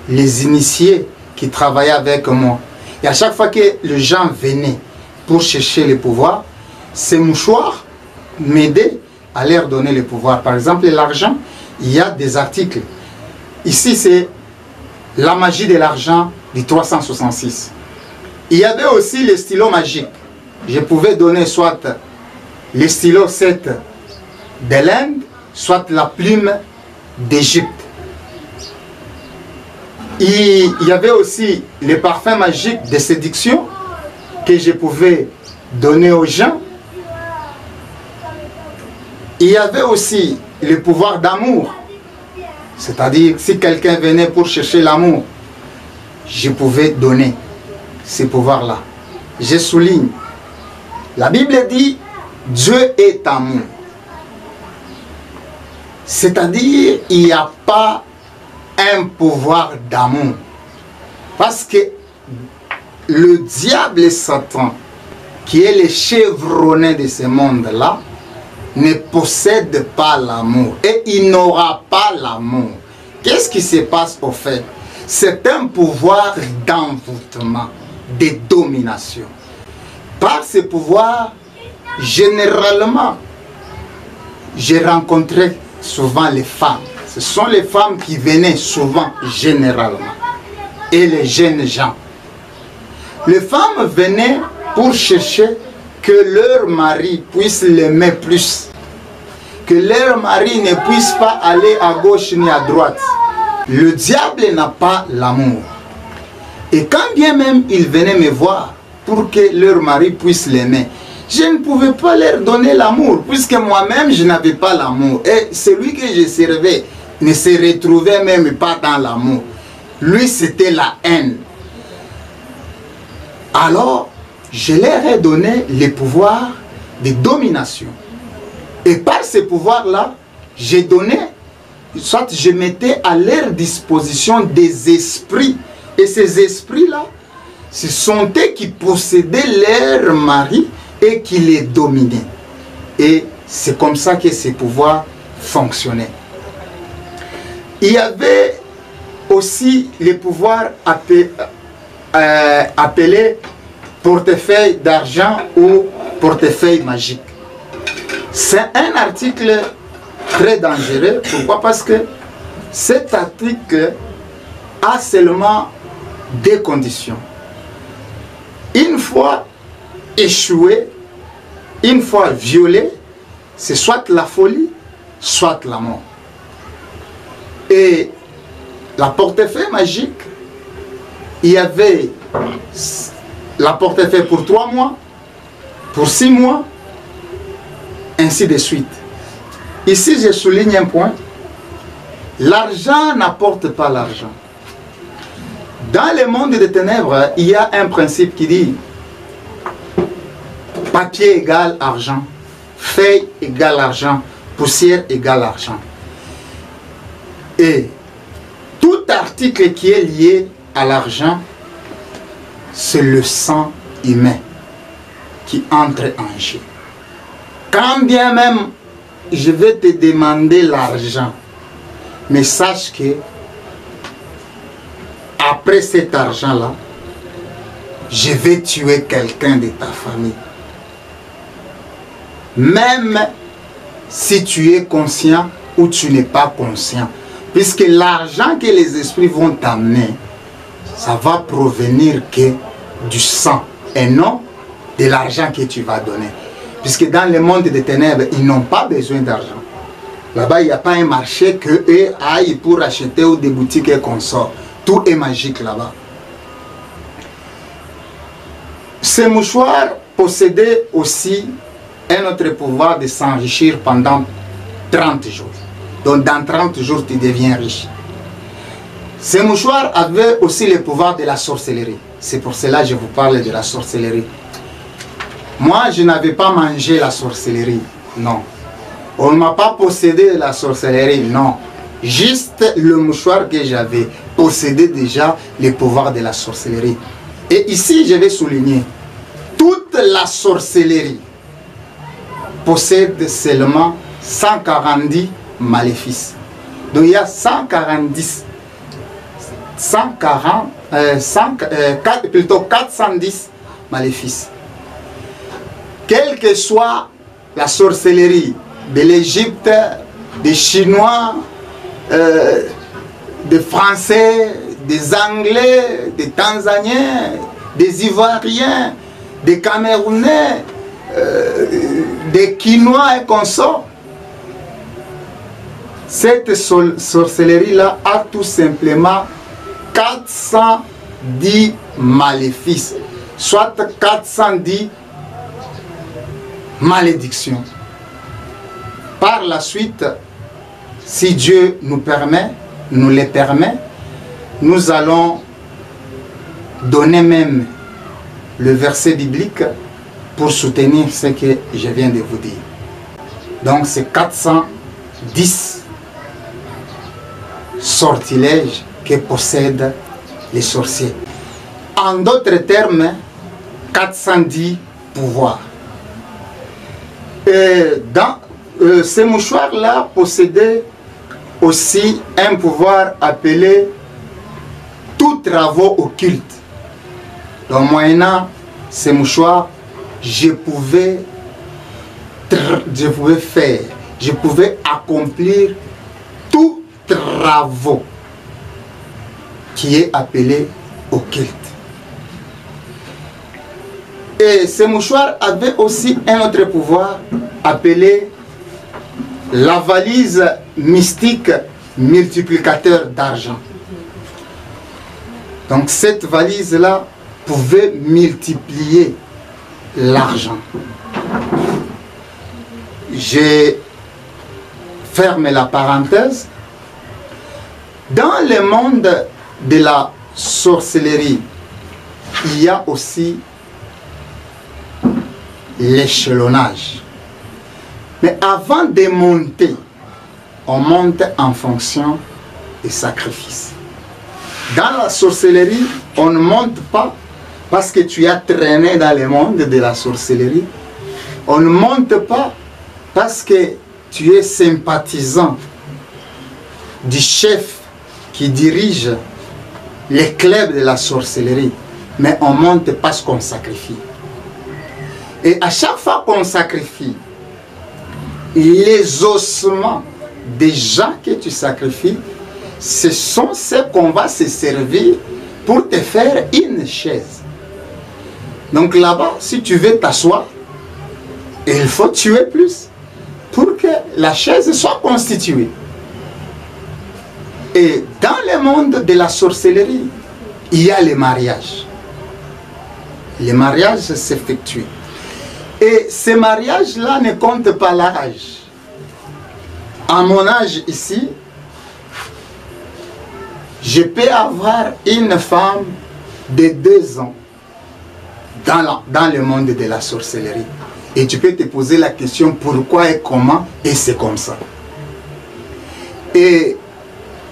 les initiés qui travaillaient avec moi. Et à chaque fois que les gens venaient pour chercher les pouvoirs, ces mouchoirs m'aidaient à leur donner le pouvoir. Par exemple, l'argent, il y a des articles. Ici, c'est la magie de l'argent du 366. Il y avait aussi les stylos magiques. Je pouvais donner soit les stylos 7 de l'Inde, soit la plume d'Égypte. Il y avait aussi les parfums magiques de séduction que je pouvais donner aux gens. Il y avait aussi le pouvoir d'amour. C'est-à-dire, si quelqu'un venait pour chercher l'amour, je pouvais donner ces pouvoirs-là. Je souligne. La Bible dit, Dieu est amour. C'est-à-dire, il n'y a pas un pouvoir d'amour. Parce que le diable et Satan, qui est le chevronné de ce monde-là, ne possède pas l'amour. Et il n'aura pas l'amour. Qu'est-ce qui se passe au fait? C'est un pouvoir d'envoûtement, de domination. Par ce pouvoir, généralement, j'ai rencontré souvent les femmes. Ce sont les femmes qui venaient souvent, généralement. Et les jeunes gens. Les femmes venaient pour chercher que leur mari puisse l'aimer plus. Que leur mari ne puisse pas aller à gauche ni à droite. Le diable n'a pas l'amour. Et quand bien même ils venaient me voir pour que leur mari puisse l'aimer, je ne pouvais pas leur donner l'amour, puisque moi-même je n'avais pas l'amour. Et celui que je servais ne se retrouvait même pas dans l'amour. Lui, c'était la haine. Alors, je leur ai donné les pouvoirs de domination. Et par ces pouvoirs-là, j'ai donné, soit je mettais à leur disposition des esprits. Et ces esprits-là, ce sont eux qui possédaient leur mari et qui les dominaient. Et c'est comme ça que ces pouvoirs fonctionnaient. Il y avait aussi les pouvoirs appelés portefeuille d'argent ou portefeuille magique. C'est un article très dangereux. Pourquoi? Parce que cet article a seulement deux conditions. Une fois échoué, une fois violé, c'est soit la folie, soit la mort. Et la portefeuille magique, il y avait la portefeuille pour 3 mois, pour 6 mois, ainsi de suite. Ici, je souligne un point. L'argent n'apporte pas l'argent. Dans le monde des ténèbres, il y a un principe qui dit papier égale argent, feuille égale argent, poussière égale argent. Et tout article qui est lié à l'argent, c'est le sang humain qui entre en jeu. Quand bien même je vais te demander l'argent, mais sache que après cet argent-là, je vais tuer quelqu'un de ta famille. Même si tu es conscient ou tu n'es pas conscient. Puisque l'argent que les esprits vont t'amener, ça va provenir que du sang et non de l'argent que tu vas donner. Puisque dans le monde des ténèbres, ils n'ont pas besoin d'argent. Là-bas, il n'y a pas un marché qu'eux aillent pour acheter ou des boutiques et consorts. Tout est magique là-bas. Ces mouchoirs possédaient aussi un autre pouvoir de s'enrichir pendant 30 jours. Donc dans 30 jours, tu deviens riche. Ces mouchoirs avaient aussi le pouvoir de la sorcellerie. C'est pour cela que je vous parle de la sorcellerie. Moi, je n'avais pas mangé la sorcellerie, non. On ne m'a pas possédé la sorcellerie, non. Juste le mouchoir que j'avais possédait déjà le pouvoir de la sorcellerie. Et ici, je vais souligner, toute la sorcellerie possède seulement 140 maléfices. Donc il y a 410 maléfices. Quelle que soit la sorcellerie de l'Égypte, des Chinois, des Français, des Anglais, des Tanzaniens, des Ivoiriens, des Camerounais, des Quinois et consorts, cette sorcellerie-là a tout simplement 410 maléfices, soit 410 malédictions. Par la suite, si Dieu nous les permet, nous allons donner même le verset biblique pour soutenir ce que je viens de vous dire. Donc c'est 410 sortilèges que possèdent les sorciers. En d'autres termes, 410 pouvoirs. Ces mouchoirs-là possédaient aussi un pouvoir appelé tous travaux occultes. Donc moyennant ces mouchoirs, je pouvais accomplir tout travaux qui est appelé occulte. Et ces mouchoirs avaient aussi un autre pouvoir appelé la valise mystique multiplicateur d'argent. Donc cette valise-là pouvait multiplier l'argent. Je ferme la parenthèse. Dans le monde de la sorcellerie, il y a aussi l'échelonnage. Mais avant de monter, on monte en fonction des sacrifices. Dans la sorcellerie, on ne monte pas parce que tu as traîné dans le monde de la sorcellerie. On ne monte pas parce que tu es sympathisant du chef qui dirige les clubs de la sorcellerie. Mais on monte parce qu'on sacrifie. Et à chaque fois qu'on sacrifie, les ossements des gens que tu sacrifies, ce sont ceux qu'on va se servir pour te faire une chaise. Donc là-bas, si tu veux t'asseoir, il faut tuer plus pour que la chaise soit constituée. Et dans le monde de la sorcellerie, il y a les mariages. Les mariages s'effectuent. Et ces mariages-là ne comptent pas l'âge. À mon âge ici, je peux avoir une femme de 2 ans dans le monde de la sorcellerie. Et tu peux te poser la question pourquoi et comment, et c'est comme ça. Et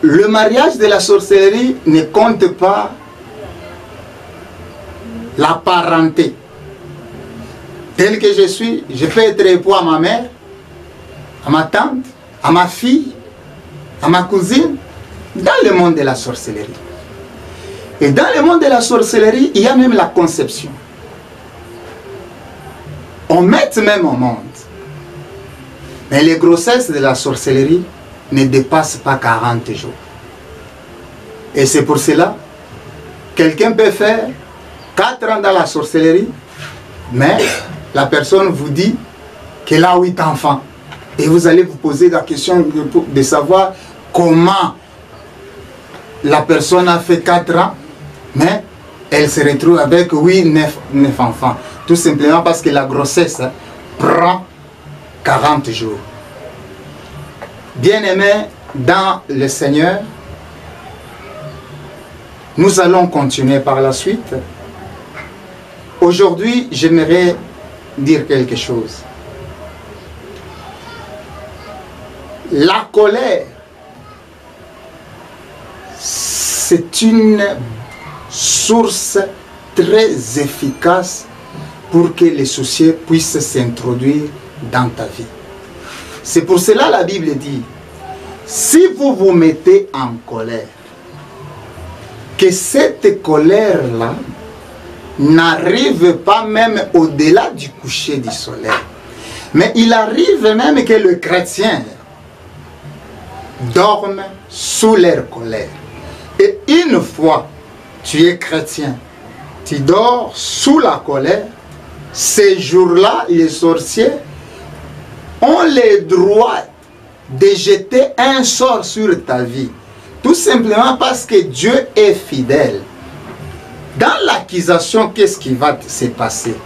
le mariage de la sorcellerie ne compte pas la parenté. Tel que je suis, je peux être époux à ma mère, à ma tante, à ma fille, à ma cousine, dans le monde de la sorcellerie. Et dans le monde de la sorcellerie, il y a même la conception. On met même au monde. Mais les grossesses de la sorcellerie ne dépassent pas 40 jours. Et c'est pour cela, quelqu'un peut faire 4 ans dans la sorcellerie, mais la personne vous dit qu'elle a 8 enfants. Et vous allez vous poser la question de savoir comment la personne a fait 4 ans, mais elle se retrouve avec 9 enfants. Tout simplement parce que la grossesse prend 40 jours. Bien-aimés dans le Seigneur, nous allons continuer par la suite. Aujourd'hui, j'aimerais dire quelque chose. La colère, c'est une source très efficace pour que les soucis puissent s'introduire dans ta vie. C'est pour cela que la Bible dit, si vous vous mettez en colère, que cette colère-là n'arrive pas même au-delà du coucher du soleil. Mais il arrive même que le chrétien dorme sous leur colère. Et une fois tu es chrétien, tu dors sous la colère, ces jours-là, les sorciers ont le droit de jeter un sort sur ta vie. Tout simplement parce que Dieu est fidèle. Dans l'accusation, qu'est-ce qui va se passer?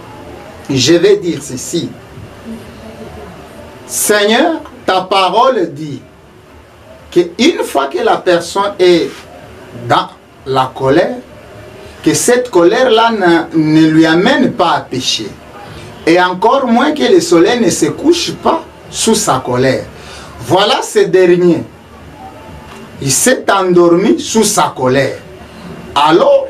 Je vais dire ceci. Seigneur, ta parole dit qu'une fois que la personne est dans la colère, que cette colère-là ne lui amène pas à pécher. Et encore moins que le soleil ne se couche pas sous sa colère. Voilà ce dernier. Il s'est endormi sous sa colère. Alors,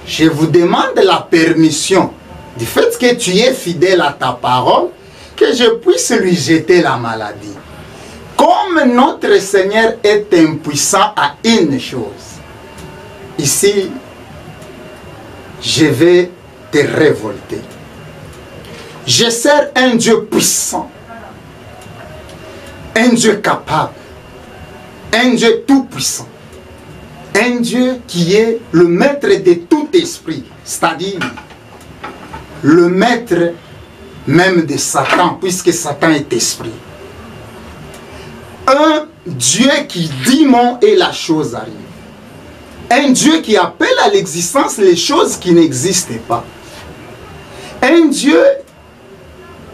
je vous demande la permission du fait que tu es fidèle à ta parole, que je puisse lui jeter la maladie. Comme notre Seigneur est impuissant à une chose, ici, je vais te révolter. Je sers un Dieu puissant, un Dieu capable, un Dieu tout-puissant, un Dieu qui est le maître de tout esprit, c'est-à-dire le maître même de Satan, puisque Satan est esprit. Un Dieu qui dit non et la chose arrive. Un Dieu qui appelle à l'existence les choses qui n'existent pas. Un Dieu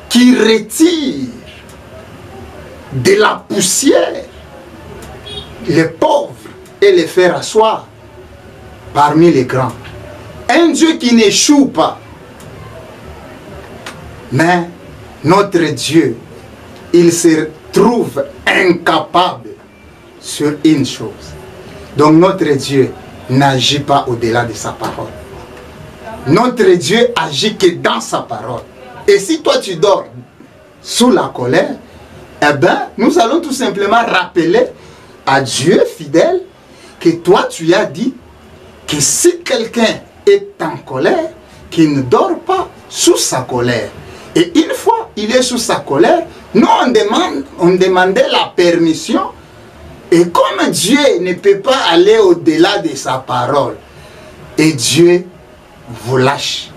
qui retire de la poussière les pauvres et les fait asseoir parmi les grands. Un Dieu qui n'échoue pas. Mais notre Dieu, il se trouve incapable sur une chose. Donc notre Dieu n'agit pas au-delà de sa parole. Notre Dieu agit que dans sa parole. Et si toi tu dors sous la colère, eh bien, nous allons tout simplement rappeler à Dieu fidèle que toi tu as dit que si quelqu'un est en colère, qu'il ne dort pas sous sa colère. Et une fois il est sous sa colère, nous on demandait la permission. Et comme Dieu ne peut pas aller au-delà de sa parole, et Dieu vous lâche.